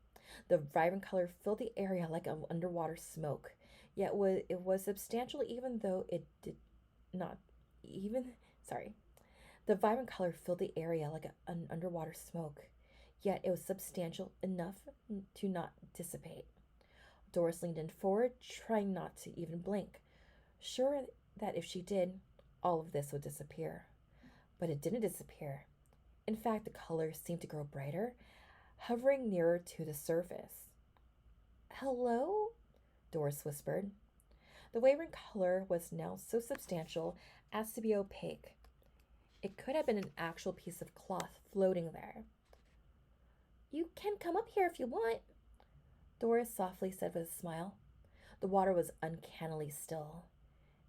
The vibrant color filled the area like an underwater smoke, yet it was substantial even though it did not even sorry. The vibrant color filled the area like an underwater smoke, yet it was substantial enough to not dissipate. Doris leaned in forward, trying not to even blink, sure that if she did, all of this would disappear. But it didn't disappear. In fact, the color seemed to grow brighter, hovering nearer to the surface. Hello? Doris whispered. The wavering color was now so substantial as to be opaque. It could have been an actual piece of cloth floating there. You can come up here if you want, Doris softly said with a smile. The water was uncannily still,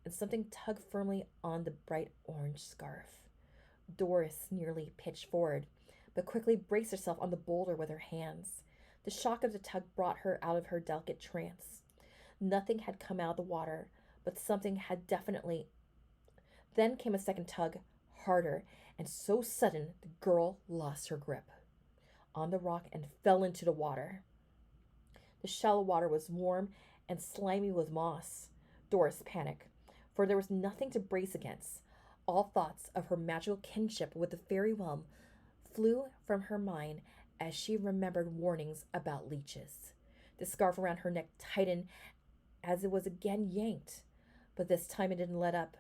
and something tugged firmly on the bright orange scarf. Doris nearly pitched forward, but quickly braced herself on the boulder with her hands. The shock of the tug brought her out of her delicate trance. Nothing had come out of the water, but something had definitely. Then came a second tug, harder, and so sudden the girl lost her grip on the rock and fell into the water. The shallow water was warm and slimy with moss. Doris panicked, for there was nothing to brace against. All thoughts of her magical kinship with the fairy realm flew from her mind as she remembered warnings about leeches. The scarf around her neck tightened as it was again yanked, but this time it didn't let up.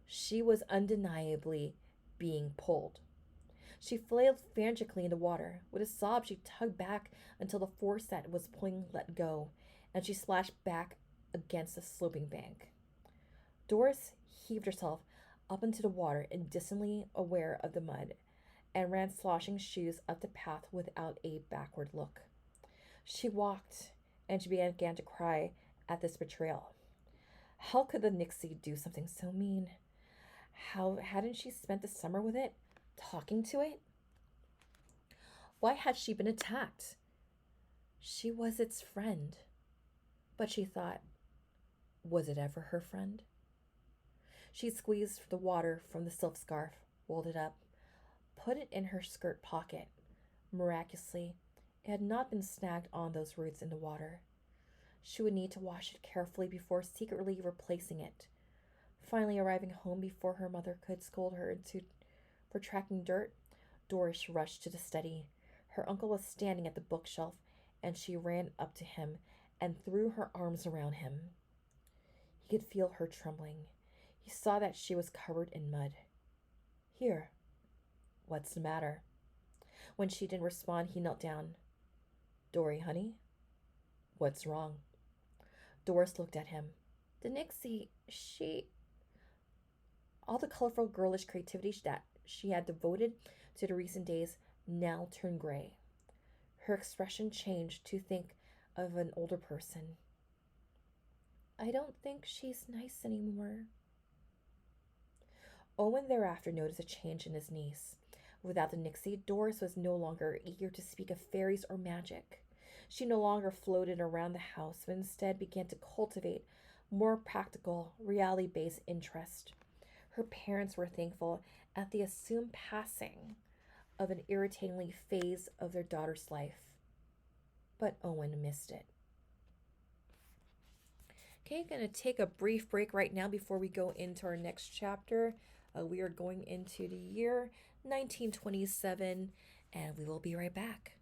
She was undeniably being pulled. She flailed frantically in the water. With a sob, she tugged back until the force that was pulling let go, and she splashed back against the sloping bank. Doris heaved herself up into the water, indistantly aware of the mud, and ran sloshing shoes up the path without a backward look. She walked, and she began to cry at this betrayal. How could the Nixie do something so mean? How hadn't she spent the summer with it, talking to it? Why had she been attacked? She was its friend. But she thought, was it ever her friend? She squeezed the water from the silk scarf, rolled it up, put it in her skirt pocket. Miraculously, it had not been snagged on those roots in the water. She would need to wash it carefully before secretly replacing it. Finally arriving home before her mother could scold her for tracking dirt, Doris rushed to the study. Her uncle was standing at the bookshelf, and she ran up to him and threw her arms around him. He could feel her trembling. He saw that she was covered in mud. Here, what's the matter? When she didn't respond, he knelt down. Dory, honey, what's wrong? Doris looked at him. The Nixie, all the colorful girlish creativity that she had devoted to the recent days now turned gray. Her expression changed to think of an older person. I don't think she's nice anymore. Owen thereafter noticed a change in his niece. Without the Nixie, Doris was no longer eager to speak of fairies or magic. She no longer floated around the house, but instead began to cultivate more practical, reality based interest. Her parents were thankful at the assumed passing of an irritatingly phase of their daughter's life, but Owen missed it. Okay, gonna take a brief break right now before we go into our next chapter. We are going into the year 1927, and we will be right back.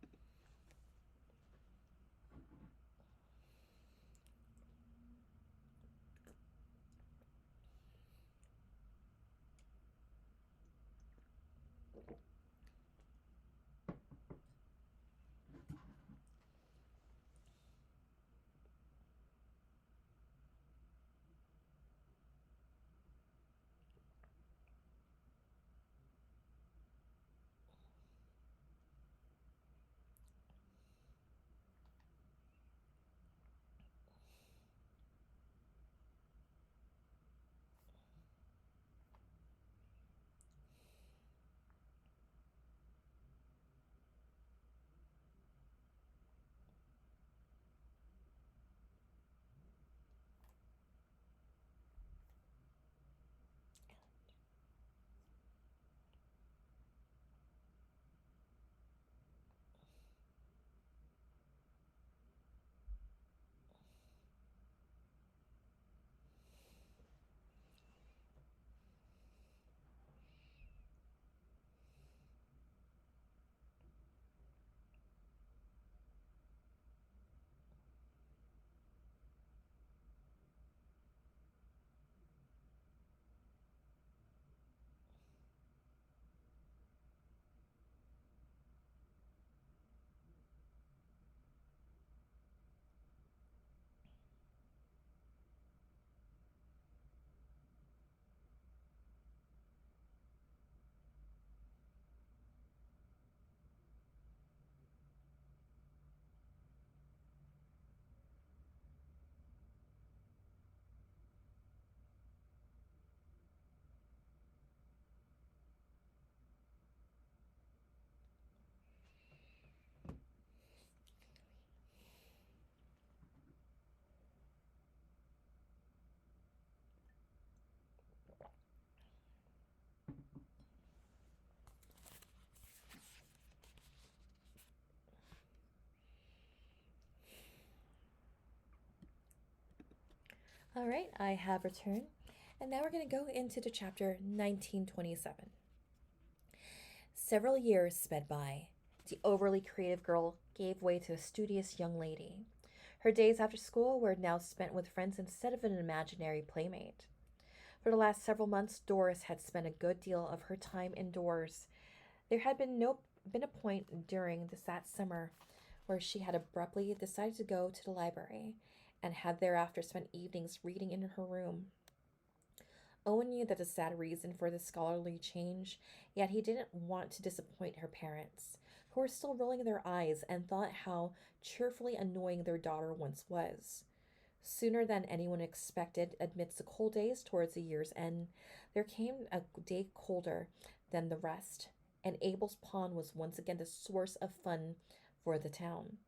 All right, I have returned, and now we're going to go into the chapter 1927. Several years sped by. The overly creative girl gave way to a studious young lady. Her days after school were now spent with friends instead of an imaginary playmate. For the last several months, Doris had spent a good deal of her time indoors. There had been a point during that summer where she had abruptly decided to go to the library and had thereafter spent evenings reading in her room. Owen knew that the sad reason for this scholarly change, yet he didn't want to disappoint her parents, who were still rolling their eyes and thought how cheerfully annoying their daughter once was. Sooner than anyone expected, amidst the cold days towards the year's end, there came a day colder than the rest, and Abel's pond was once again the source of fun for the town.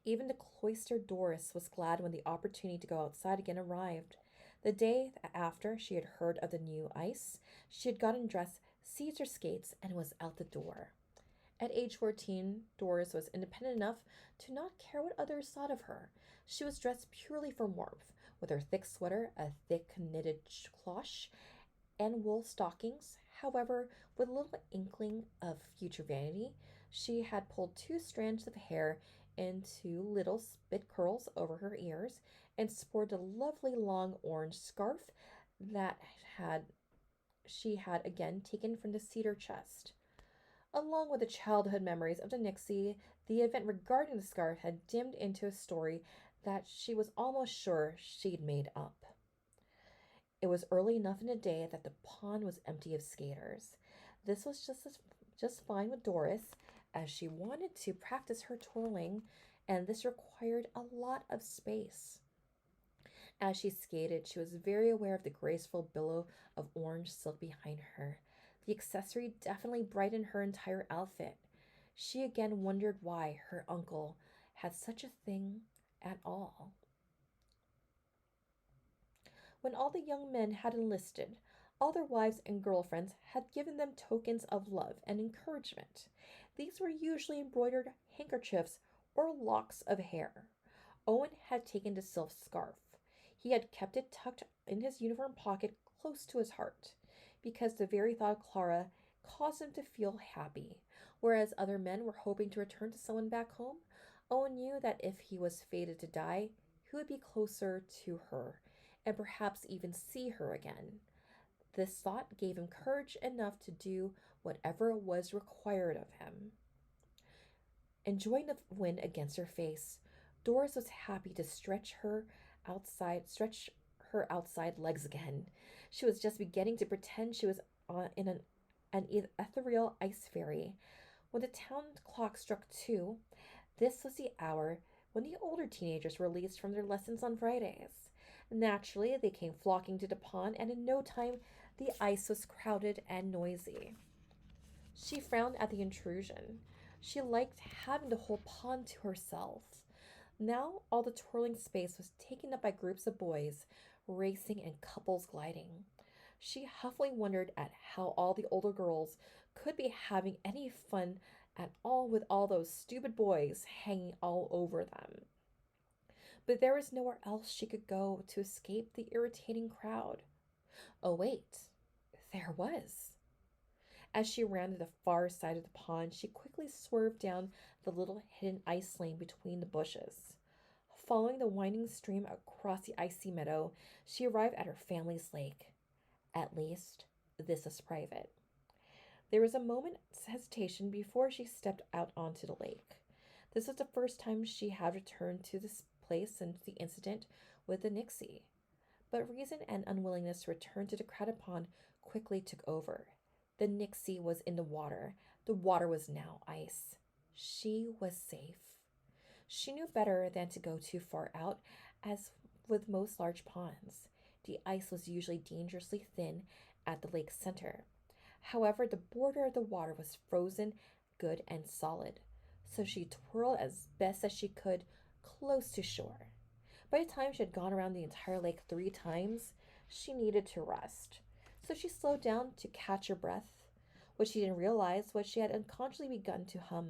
Even the cloistered Doris was glad when the opportunity to go outside again arrived. The day after she had heard of the new ice, she had gotten dressed, seized her skates, and was out the door. At age 14, Doris was independent enough to not care what others thought of her. She was dressed purely for warmth, with her thick sweater, a thick knitted cloche, and wool stockings. However, with a little inkling of future vanity, she had pulled two strands of hair into little spit curls over her ears and sported a lovely long orange scarf that had she had again taken from the cedar chest. Along with the childhood memories of the Nixie, the event regarding the scarf had dimmed into a story that she was almost sure she'd made up. It was early enough in the day that the pond was empty of skaters. This was just fine with Doris, as she wanted to practice her twirling, and this required a lot of space. As she skated, she was very aware of the graceful billow of orange silk behind her. The accessory definitely brightened her entire outfit. She again wondered why her uncle had such a thing at all. When all the young men had enlisted, all their wives and girlfriends had given them tokens of love and encouragement. These were usually embroidered handkerchiefs or locks of hair. Owen had taken the silk scarf. He had kept it tucked in his uniform pocket close to his heart, because the very thought of Clara caused him to feel happy. Whereas other men were hoping to return to someone back home, Owen knew that if he was fated to die, he would be closer to her and perhaps even see her again. This thought gave him courage enough to do whatever was required of him. Enjoying the wind against her face, Doris was happy to stretch her outside legs again. She was just beginning to pretend she was in an ethereal ice fairy. When the town clock struck 2, this was the hour when the older teenagers were released from their lessons on Fridays. Naturally, they came flocking to the pond, and in no time the ice was crowded and noisy. She frowned at the intrusion. She liked having the whole pond to herself. Now all the twirling space was taken up by groups of boys, racing and couples gliding. She huffily wondered at how all the older girls could be having any fun at all with all those stupid boys hanging all over them. But there was nowhere else she could go to escape the irritating crowd. Oh, wait, there was. As she ran to the far side of the pond, she quickly swerved down the little hidden ice lane between the bushes. Following the winding stream across the icy meadow, she arrived at her family's lake. At least, this was private. There was a moment's hesitation before she stepped out onto the lake. This was the first time she had returned to this place since the incident with the Nixie. But reason and unwillingness to return to the crowded pond quickly took over. The Nixie was in the water. The water was now ice. She was safe. She knew better than to go too far out, as with most large ponds. The ice was usually dangerously thin at the lake's center. However, the border of the water was frozen good and solid, so she twirled as best as she could close to shore. By the time she had gone around the entire lake 3 times, she needed to rest. So she slowed down to catch her breath. What she didn't realize was she had unconsciously begun to hum.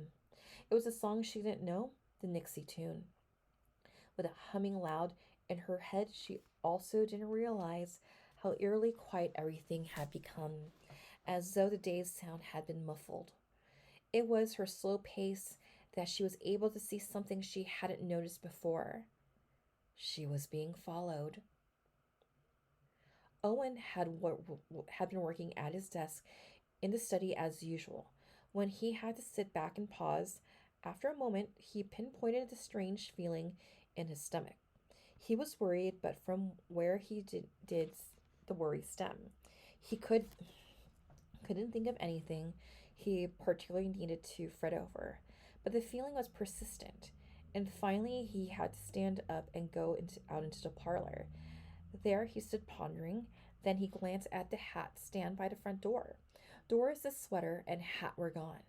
It was a song she didn't know, the Nixie tune. With it humming loud in her head, she also didn't realize how eerily quiet everything had become, as though the day's sound had been muffled. It was her slow pace that she was able to see something she hadn't noticed before. She was being followed. Owen had been working at his desk in the study as usual. When he had to sit back and pause, after a moment, he pinpointed the strange feeling in his stomach. He was worried, but from where did the worry stem? He couldn't think of anything he particularly needed to fret over, but the feeling was persistent, and finally he had to stand up and go out into the parlor. There he stood pondering. Then he glanced at the hat stand by the front door. Doris's sweater and hat were gone.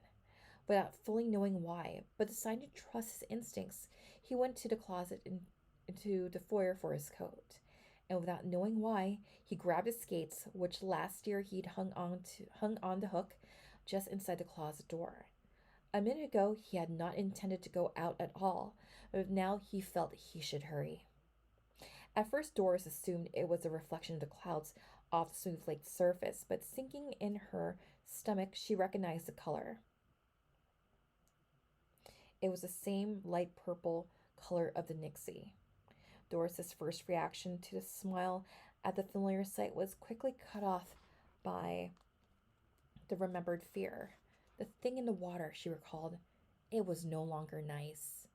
Without fully knowing why, but deciding to trust his instincts, he went to the closet into the foyer for his coat. And without knowing why, he grabbed his skates, which last year he'd hung on the hook just inside the closet door. A minute ago, he had not intended to go out at all, but now he felt he should hurry. At first, Doris assumed it was a reflection of the clouds off the smooth lake surface, but sinking in her stomach, she recognized the color. It was the same light purple color of the Nixie. Doris's first reaction to the smile at the familiar sight was quickly cut off by the remembered fear. The thing in the water, she recalled. It was no longer nice.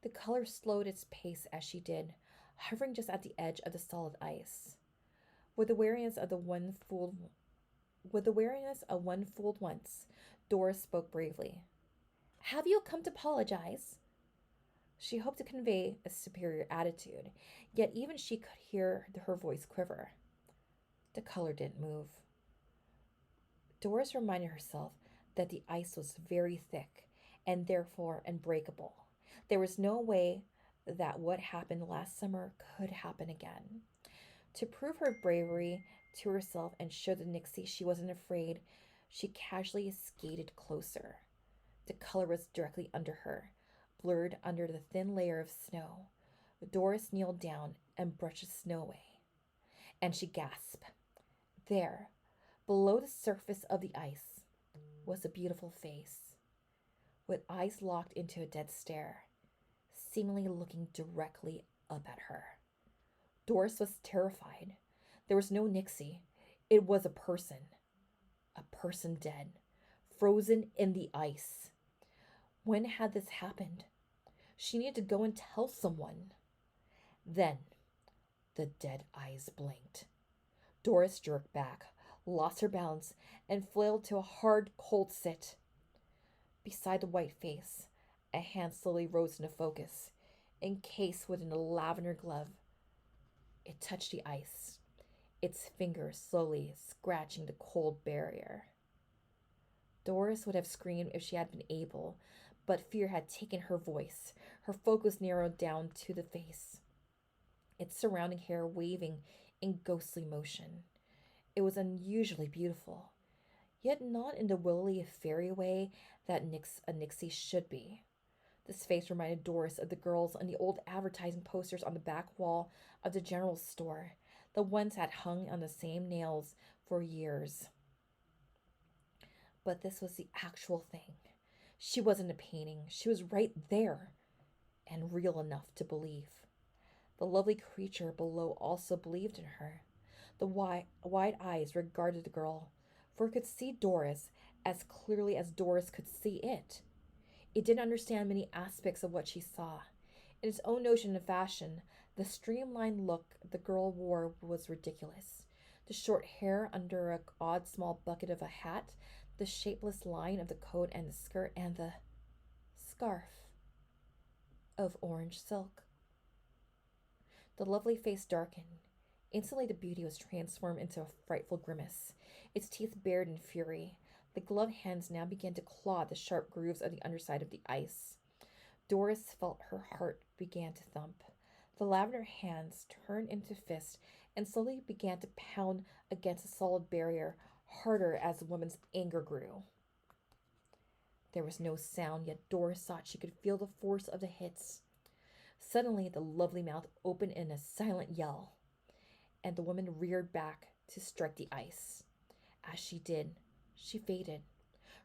The color slowed its pace as she did, hovering just at the edge of the solid ice. With the wariness of one fooled once, Doris spoke bravely. Have you come to apologize? She hoped to convey a superior attitude, yet even she could hear her voice quiver. The color didn't move. Doris reminded herself that the ice was very thick and therefore unbreakable. There was no way that what happened last summer could happen again. To prove her bravery to herself and show the Nixie she wasn't afraid, she casually skated closer. The color was directly under her, blurred under the thin layer of snow. Doris kneeled down and brushed the snow away, and she gasped. There, below the surface of the ice, was a beautiful face, with eyes locked into a dead stare, seemingly looking directly up at her. Doris was terrified. There was no Nixie. It was a person dead, frozen in the ice. When had this happened? She needed to go and tell someone. Then, the dead eyes blinked. Doris jerked back, lost her balance, and flailed to a hard, cold sit. Beside the white face, a hand slowly rose into focus, encased within a lavender glove. It touched the ice, its fingers slowly scratching the cold barrier. Doris would have screamed if she had been able, but fear had taken her voice. Her focus narrowed down to the face, its surrounding hair waving in ghostly motion. It was unusually beautiful, yet not in the willowy fairy way that a Nixie should be. This face reminded Doris of the girls on the old advertising posters on the back wall of the general store, the ones that hung on the same nails for years. But this was the actual thing. She wasn't a painting. She was right there, and real enough to believe. The lovely creature below also believed in her. The wide eyes regarded the girl, for it could see Doris as clearly as Doris could see it. It didn't understand many aspects of what she saw. In its own notion of fashion, the streamlined look the girl wore was ridiculous. The short hair under an odd small bucket of a hat, the shapeless line of the coat and the skirt, and the scarf of orange silk. The lovely face darkened. Instantly the beauty was transformed into a frightful grimace, its teeth bared in fury. The gloved hands now began to claw the sharp grooves of the underside of the ice. Doris felt her heart began to thump. The lavender hands turned into fists and slowly began to pound against the solid barrier, harder as the woman's anger grew. There was no sound, yet Doris thought she could feel the force of the hits. Suddenly, the lovely mouth opened in a silent yell, and the woman reared back to strike the ice. As she did, she faded.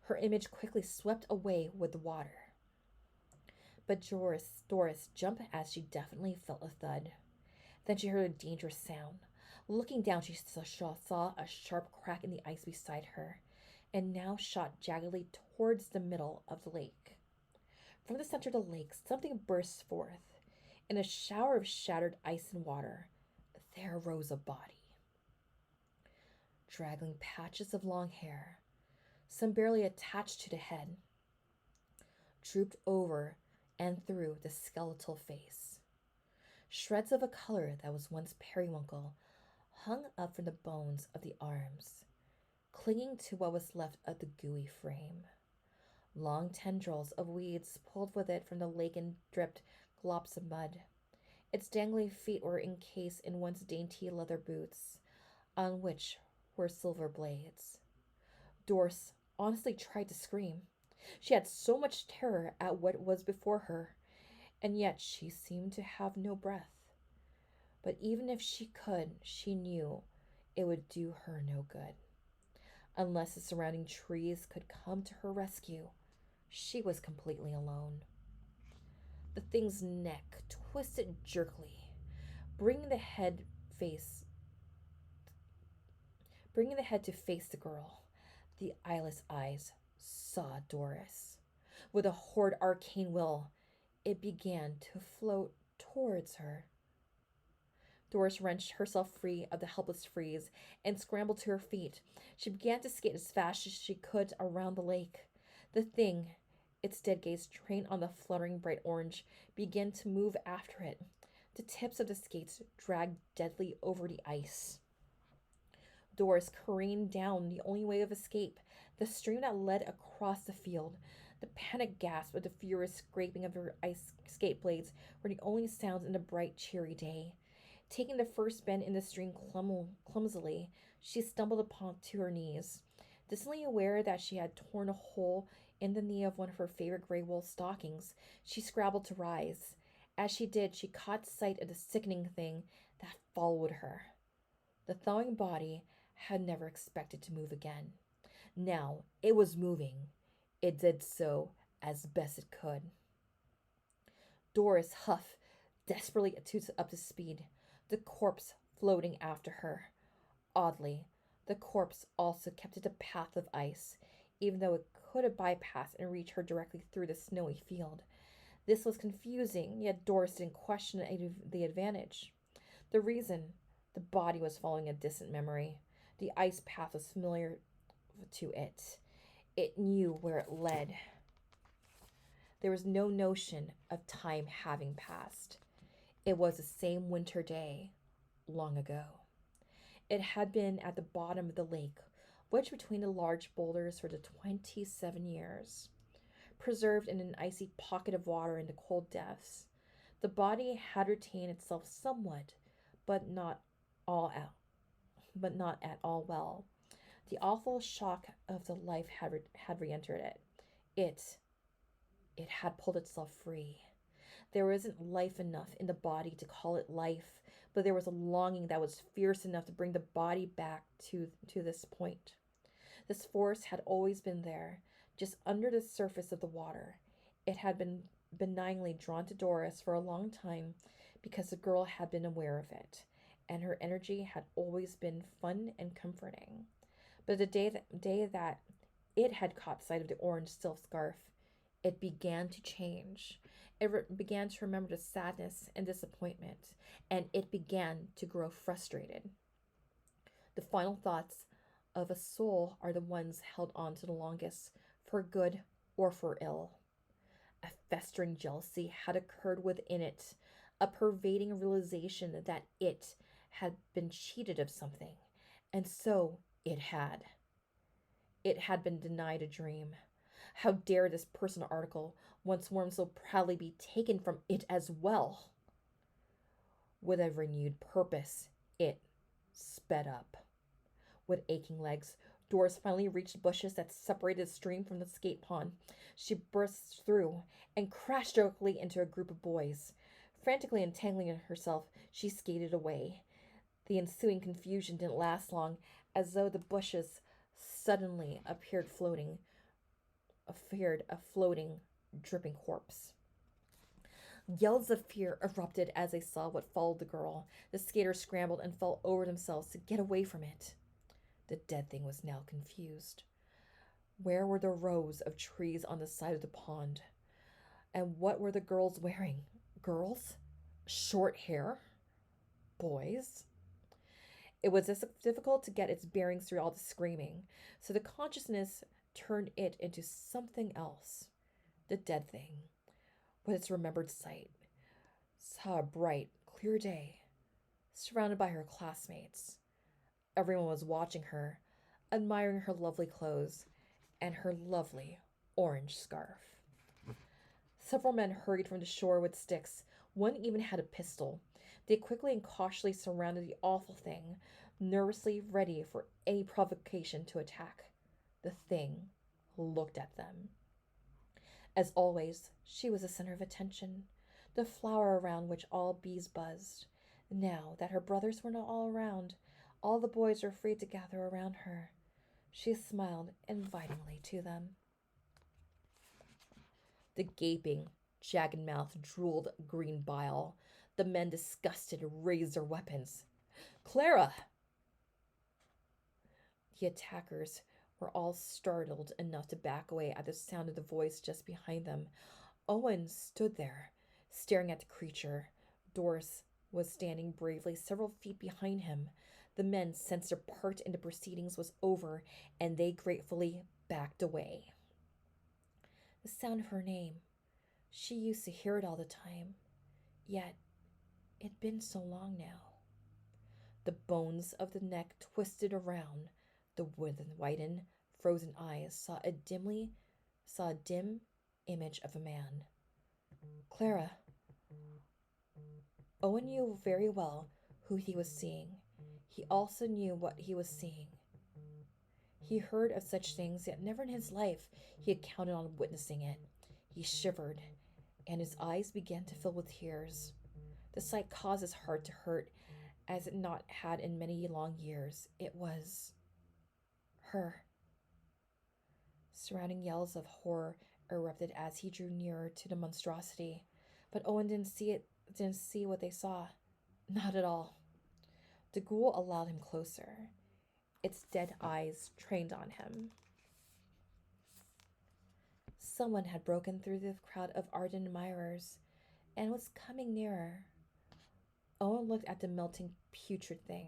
Her image quickly swept away with the water. But Doris jumped as she definitely felt a thud. Then she heard a dangerous sound. Looking down, she saw a sharp crack in the ice beside her, and now shot jaggedly towards the middle of the lake. From the center of the lake, something burst forth. In a shower of shattered ice and water, there rose a body. Dragging patches of long hair, some barely attached to the head, drooped over and through the skeletal face. Shreds of a color that was once periwinkle hung up from the bones of the arms, clinging to what was left of the gooey frame. Long tendrils of weeds pulled with it from the lake and dripped glops of mud. Its dangling feet were encased in once dainty leather boots, on which were silver blades. Doris honestly tried to scream. She had so much terror at what was before her, and yet she seemed to have no breath. But even if she could, she knew it would do her no good. Unless the surrounding trees could come to her rescue, she was completely alone. The thing's neck twisted jerkily, bringing the head to face the girl. The eyeless eyes saw Doris. With a horrid arcane will, it began to float towards her. Doris wrenched herself free of the helpless freeze and scrambled to her feet. She began to skate as fast as she could around the lake. The thing, Its dead gaze trained on the fluttering bright orange began to move after it. The tips of the skates dragged deadly over the ice. Doris careened down the only way of escape, the stream that led across the field. The panic gasp of the furious scraping of her ice skate blades were the only sounds in the bright, cheery day. Taking the first bend in the stream clumsily, she stumbled upon to her knees. Distantly aware that she had torn a hole in the knee of one of her favorite gray wool stockings, she scrabbled to rise. As she did, she caught sight of the sickening thing that followed her. The thawing body had never expected to move again. Now it was moving. It did so as best it could. Doris huffed desperately up to speed, the corpse floating after her. Oddly, the corpse also kept its path of ice, even though it could have bypassed and reached her directly through the snowy field. This was confusing, yet Doris didn't question the advantage. The reason the body was following a distant memory. The ice path was familiar to it. It knew where it led. There was no notion of time having passed. It was the same winter day, long ago. It had been at the bottom of the lake, wedged between the large boulders for the 27 years, preserved in an icy pocket of water in the cold depths. The body had retained itself somewhat, but not at all well. The awful shock of the life had re-entered it. It had pulled itself free. There wasn't life enough in the body to call it life, but there was a longing that was fierce enough to bring the body back to this point. This force had always been there, just under the surface of the water. It had been benignly drawn to Doris for a long time because the girl had been aware of it, and her energy had always been fun and comforting. But the day that it had caught sight of the orange silk scarf, it began to change. It began to remember the sadness and disappointment, and it began to grow frustrated. The final thoughts of a soul are the ones held on to the longest, for good or for ill. A festering jealousy had occurred within it, a pervading realization that it had been cheated of something, and so it had. It had been denied a dream. How dare this personal article, once worn so proudly, be taken from it as well? With a renewed purpose, it sped up. With aching legs, Doris finally reached the bushes that separated the stream from the skate pond. She burst through and crashed directly into a group of boys. Frantically untangling herself, she skated away. The ensuing confusion didn't last long, as though the bushes suddenly appeared a floating, dripping corpse. Yells of fear erupted as they saw what followed the girl. The skaters scrambled and fell over themselves to get away from it. The dead thing was now confused. Where were the rows of trees on the side of the pond? And what were the girls wearing? Girls? Short hair? Boys? It was difficult to get its bearings through all the screaming, so the consciousness turned it into something else. The dead thing, with its remembered sight, saw a bright, clear day, surrounded by her classmates. Everyone was watching her, admiring her lovely clothes and her lovely orange scarf. Several men hurried from the shore with sticks. One even had a pistol. They quickly and cautiously surrounded the awful thing, nervously ready for any provocation to attack. The thing looked at them. As always, she was the center of attention, the flower around which all bees buzzed. Now that her brothers were not all around, all the boys were free to gather around her. She smiled invitingly to them. The gaping, jagged mouth drooled green bile. The men, disgusted, raised their weapons. Clara! The attackers were all startled enough to back away at the sound of the voice just behind them. Owen stood there, staring at the creature. Doris was standing bravely several feet behind him. The men sensed their part in the proceedings was over, and they gratefully backed away. the sound of her name. She used to hear it all the time, yet it'd been so long now. The bones of the neck twisted around. The whitened, frozen eyes saw a dim image of a man. Clara. Owen knew very well who he was seeing. He also knew what he was seeing. He heard of such things, yet never in his life he had counted on witnessing it. He shivered, and his eyes began to fill with tears. The sight caused his heart to hurt, as it not had in many long years. It was her. Surrounding yells of horror erupted as he drew nearer to the monstrosity, but Owen didn't see what they saw. Not at all. The ghoul allowed him closer, its dead eyes trained on him. Someone had broken through the crowd of ardent admirers and was coming nearer. Owen looked at the melting, putrid thing.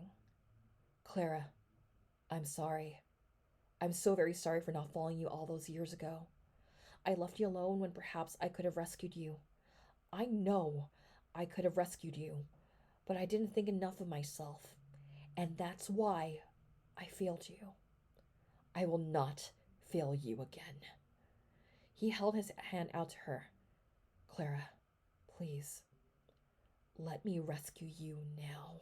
Clara, I'm sorry. I'm so very sorry for not following you all those years ago. I left you alone when perhaps I could have rescued you. I know I could have rescued you, but I didn't think enough of myself, and that's why I failed you. I will not fail you again. He held his hand out to her. Clara, please, let me rescue you now.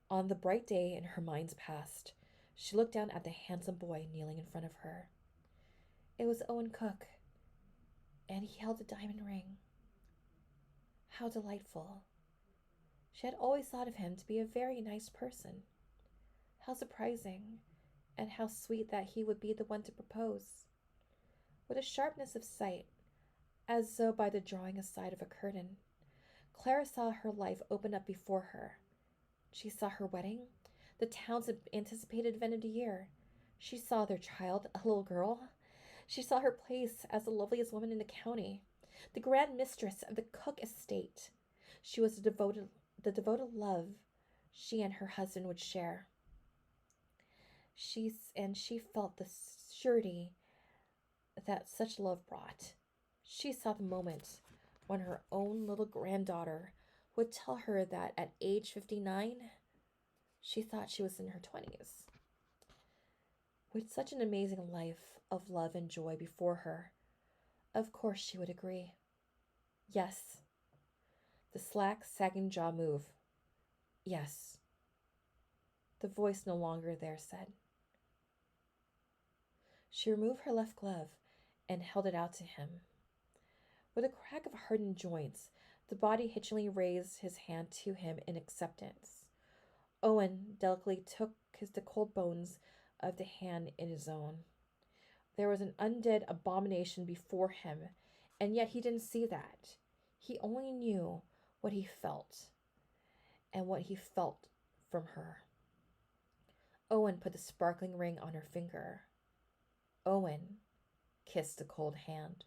On the bright day in her mind's past, she looked down at the handsome boy kneeling in front of her. It was Owen Cook, and he held a diamond ring. How delightful. She had always thought of him to be a very nice person. How surprising, and how sweet that he would be the one to propose. With a sharpness of sight, as though by the drawing aside of a curtain, Clara saw her life open up before her. She saw her wedding, the town's anticipated event of the year. She saw their child, a little girl. She saw her place as the loveliest woman in the county, the grand mistress of the Cook estate. She was the devoted love she and her husband would share. She felt the surety that such love brought. She saw the moment when her own little granddaughter would tell her that at age 59, she thought she was in her 20s. With such an amazing life of love and joy before her, of course she would agree. Yes. The slack, sagging jaw moved. Yes. The voice no longer there said. She removed her left glove and held it out to him. With a crack of hardened joints, the body hitchingly raised his hand to him in acceptance. Owen delicately took the cold bones of the hand in his own. There was an undead abomination before him, and yet he didn't see that. He only knew what he felt, and what he felt from her. Owen put the sparkling ring on her finger. Owen kissed the cold hand.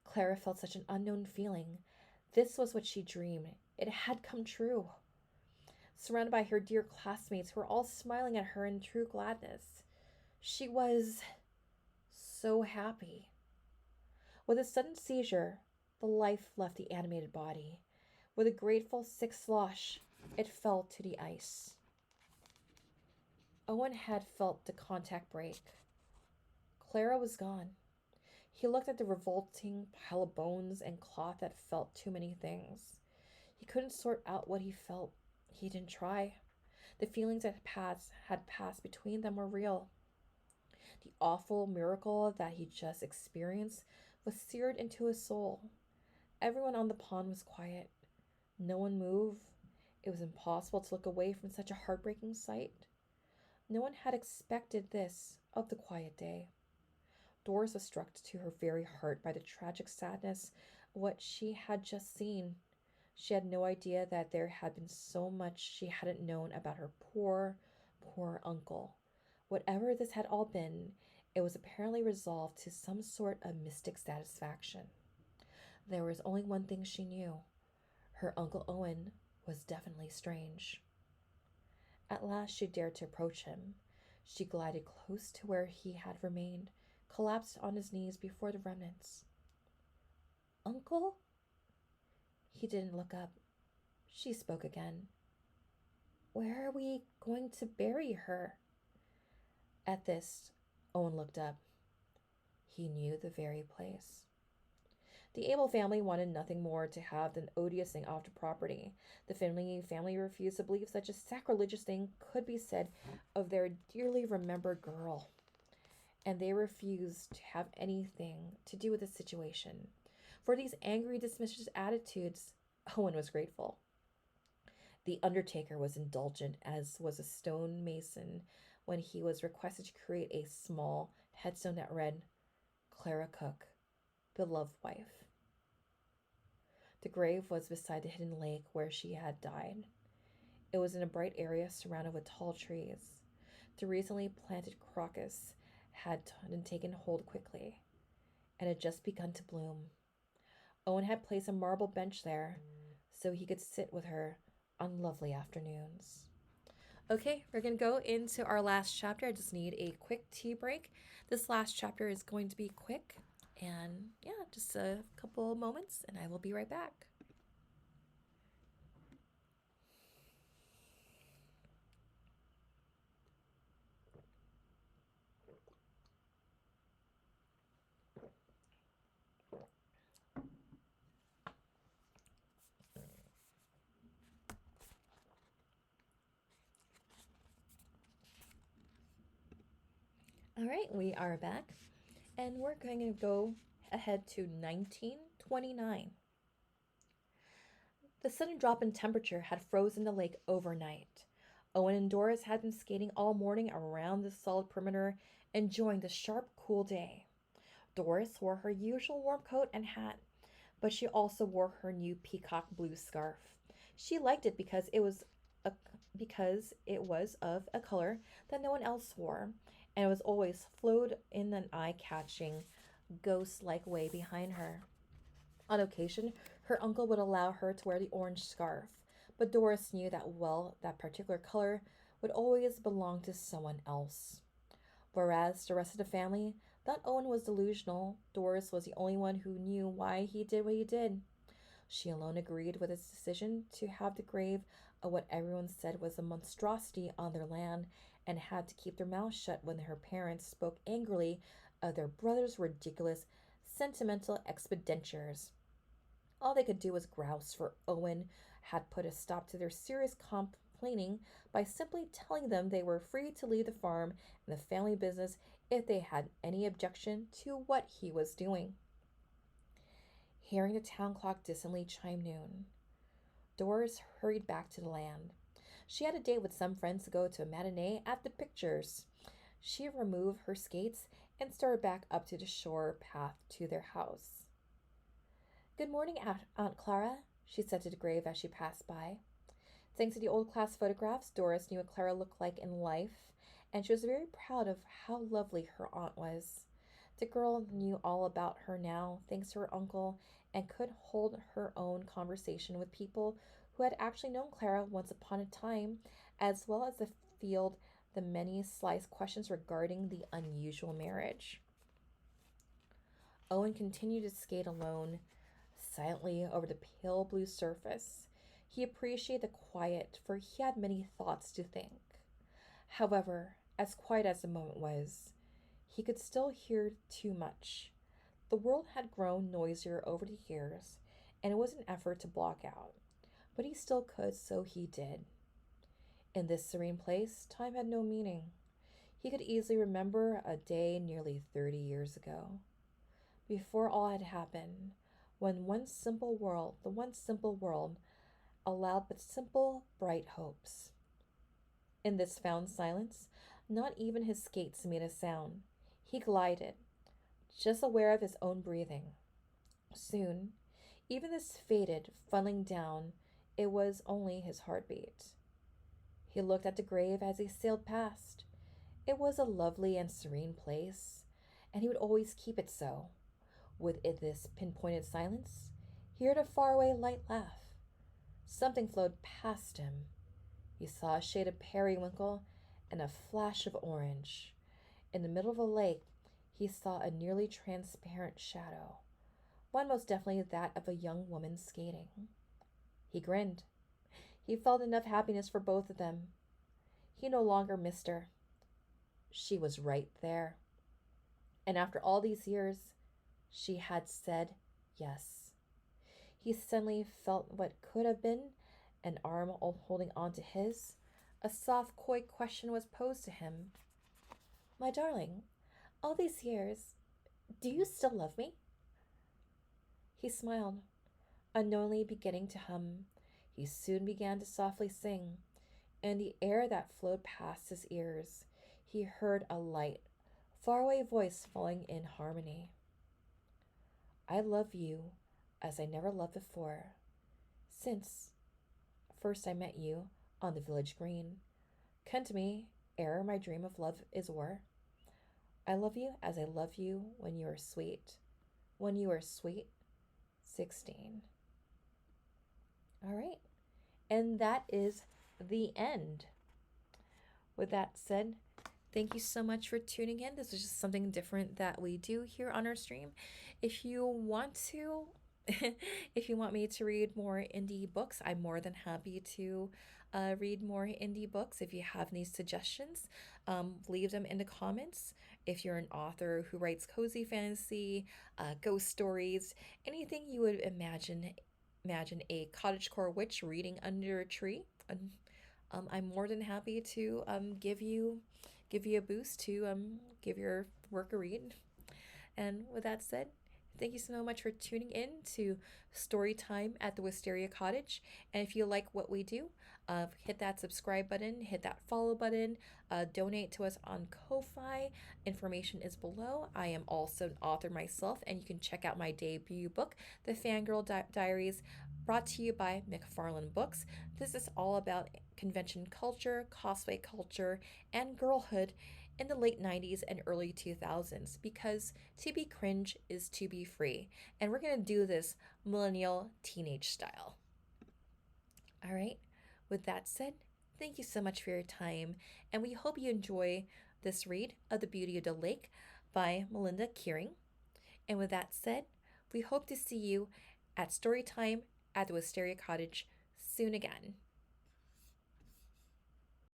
Clara felt such an unknown feeling. This was what she dreamed. It had come true. Surrounded by her dear classmates who were all smiling at her in true gladness, she was so happy. With a sudden seizure, the life left the animated body. With a grateful sick slosh, it fell to the ice. Owen had felt the contact break. Clara was gone. He looked at the revolting pile of bones and cloth that felt too many things. He couldn't sort out what he felt. He didn't try. The feelings that had passed between them were real. The awful miracle that he just experienced was seared into his soul. Everyone on the pond was quiet. No one moved. It was impossible to look away from such a heartbreaking sight. No one had expected this of the quiet day. Doris was struck to her very heart by the tragic sadness of what she had just seen. She had no idea that there had been so much she hadn't known about her poor, poor uncle. Whatever this had all been, it was apparently resolved to some sort of mystic satisfaction. There was only one thing she knew. Her Uncle Owen was definitely strange. At last she dared to approach him. She glided close to where he had remained, collapsed on his knees before the remnants. Uncle? He didn't look up. She spoke again. Where are we going to bury her? At this, Owen looked up. He knew the very place. The Abel family wanted nothing more to have than odious thing off the property. The family refused to believe such a sacrilegious thing could be said of their dearly remembered girl. And they refused to have anything to do with the situation. For these angry, dismissive attitudes, Owen was grateful. The undertaker was indulgent, as was a stone mason when he was requested to create a small headstone that read, Clara Cook, beloved wife. The grave was beside the hidden lake where she had died. It was in a bright area surrounded with tall trees. The recently planted crocus had taken hold quickly, and had just begun to bloom. Owen had placed a marble bench there, so he could sit with her on lovely afternoons. Okay, we're going to go into our last chapter. I just need a quick tea break. This last chapter is going to be quick, and yeah, just a couple moments, and I will be right back. All right, we are back, and we're going to go ahead to 1929. The sudden drop in temperature had frozen the lake overnight. Owen and Doris had been skating all morning around the solid perimeter, enjoying the sharp, cool day. Doris wore her usual warm coat and hat, but she also wore her new peacock blue scarf. She liked it because it was of a color that no one else wore, and it was always flowed in an eye-catching, ghost-like way behind her. On occasion, her uncle would allow her to wear the orange scarf, but Doris knew that particular color would always belong to someone else. Whereas the rest of the family thought Owen was delusional, Doris was the only one who knew why he did what he did. She alone agreed with his decision to have the grave of what everyone said was a monstrosity on their land, and had to keep their mouths shut when her parents spoke angrily of their brother's ridiculous, sentimental expenditures. All they could do was grouse, for Owen had put a stop to their serious complaining by simply telling them they were free to leave the farm and the family business if they had any objection to what he was doing. Hearing the town clock distantly chime noon, Doris hurried back to the land. She had a date with some friends to go to a matinee at the pictures. She removed her skates and started back up to the shore path to their house. Good morning, Aunt Clara, she said to the grave as she passed by. Thanks to the old class photographs, Doris knew what Clara looked like in life, and she was very proud of how lovely her aunt was. The girl knew all about her now, thanks to her uncle, and could hold her own conversation with people who had actually known Clara once upon a time, as well as field the many slice questions regarding the unusual marriage. Owen continued to skate alone, silently over the pale blue surface. He appreciated the quiet, for he had many thoughts to think. However, as quiet as the moment was, he could still hear too much. The world had grown noisier over the years, and it was an effort to block out, but he still could, so he did. In this serene place, time had no meaning. He could easily remember a day nearly 30 years ago, before all had happened, when the one simple world, allowed but simple, bright hopes. In this found silence, not even his skates made a sound. He glided, just aware of his own breathing. Soon, even this faded, funneling down, it was only his heartbeat. He looked at the grave as he sailed past. It was a lovely and serene place, and he would always keep it so. With this pinpointed silence, he heard a faraway light laugh. Something flowed past him. He saw a shade of periwinkle and a flash of orange. In the middle of the lake, he saw a nearly transparent shadow, one most definitely that of a young woman skating. He grinned. He felt enough happiness for both of them. He no longer missed her. She was right there. And after all these years, she had said yes. He suddenly felt what could have been an arm holding on to his. A soft, coy question was posed to him. My darling, all these years, do you still love me? He smiled, unknowingly beginning to hum. He soon began to softly sing. In the air that flowed past his ears, he heard a light, faraway voice falling in harmony. I love you as I never loved before, since first I met you on the village green. Come to me ere my dream of love is o'er. I love you as I love you when you are sweet. When you are sweet, 16. All right. And that is the end. With that said, thank you so much for tuning in. This is just something different that we do here on our stream. If you want to, if you want me to read more indie books, I'm more than happy to read more indie books. If you have any suggestions, leave them in the comments. If you're an author who writes cozy fantasy, ghost stories, anything you would imagine a cottagecore witch reading under a tree, I'm more than happy to give you a boost to give your work a read. And with that said, thank you so much for tuning in to Story Time at the Wisteria Cottage. And if you like what we do, hit that subscribe button, hit that follow button, donate to us on Ko-Fi. Information is below. I am also an author myself, and you can check out my debut book, The Fangirl Diaries, brought to you by McFarlane Books. This is all about convention culture, cosplay culture, and girlhood in the late 90s and early 2000s, because to be cringe is to be free. And we're going to do this millennial teenage style. All right. With that said, thank you so much for your time, and we hope you enjoy this read of The Beauty of the Lake by Melynda Kiring. And with that said, we hope to see you at Storytime at the Wisteria Cottage soon again.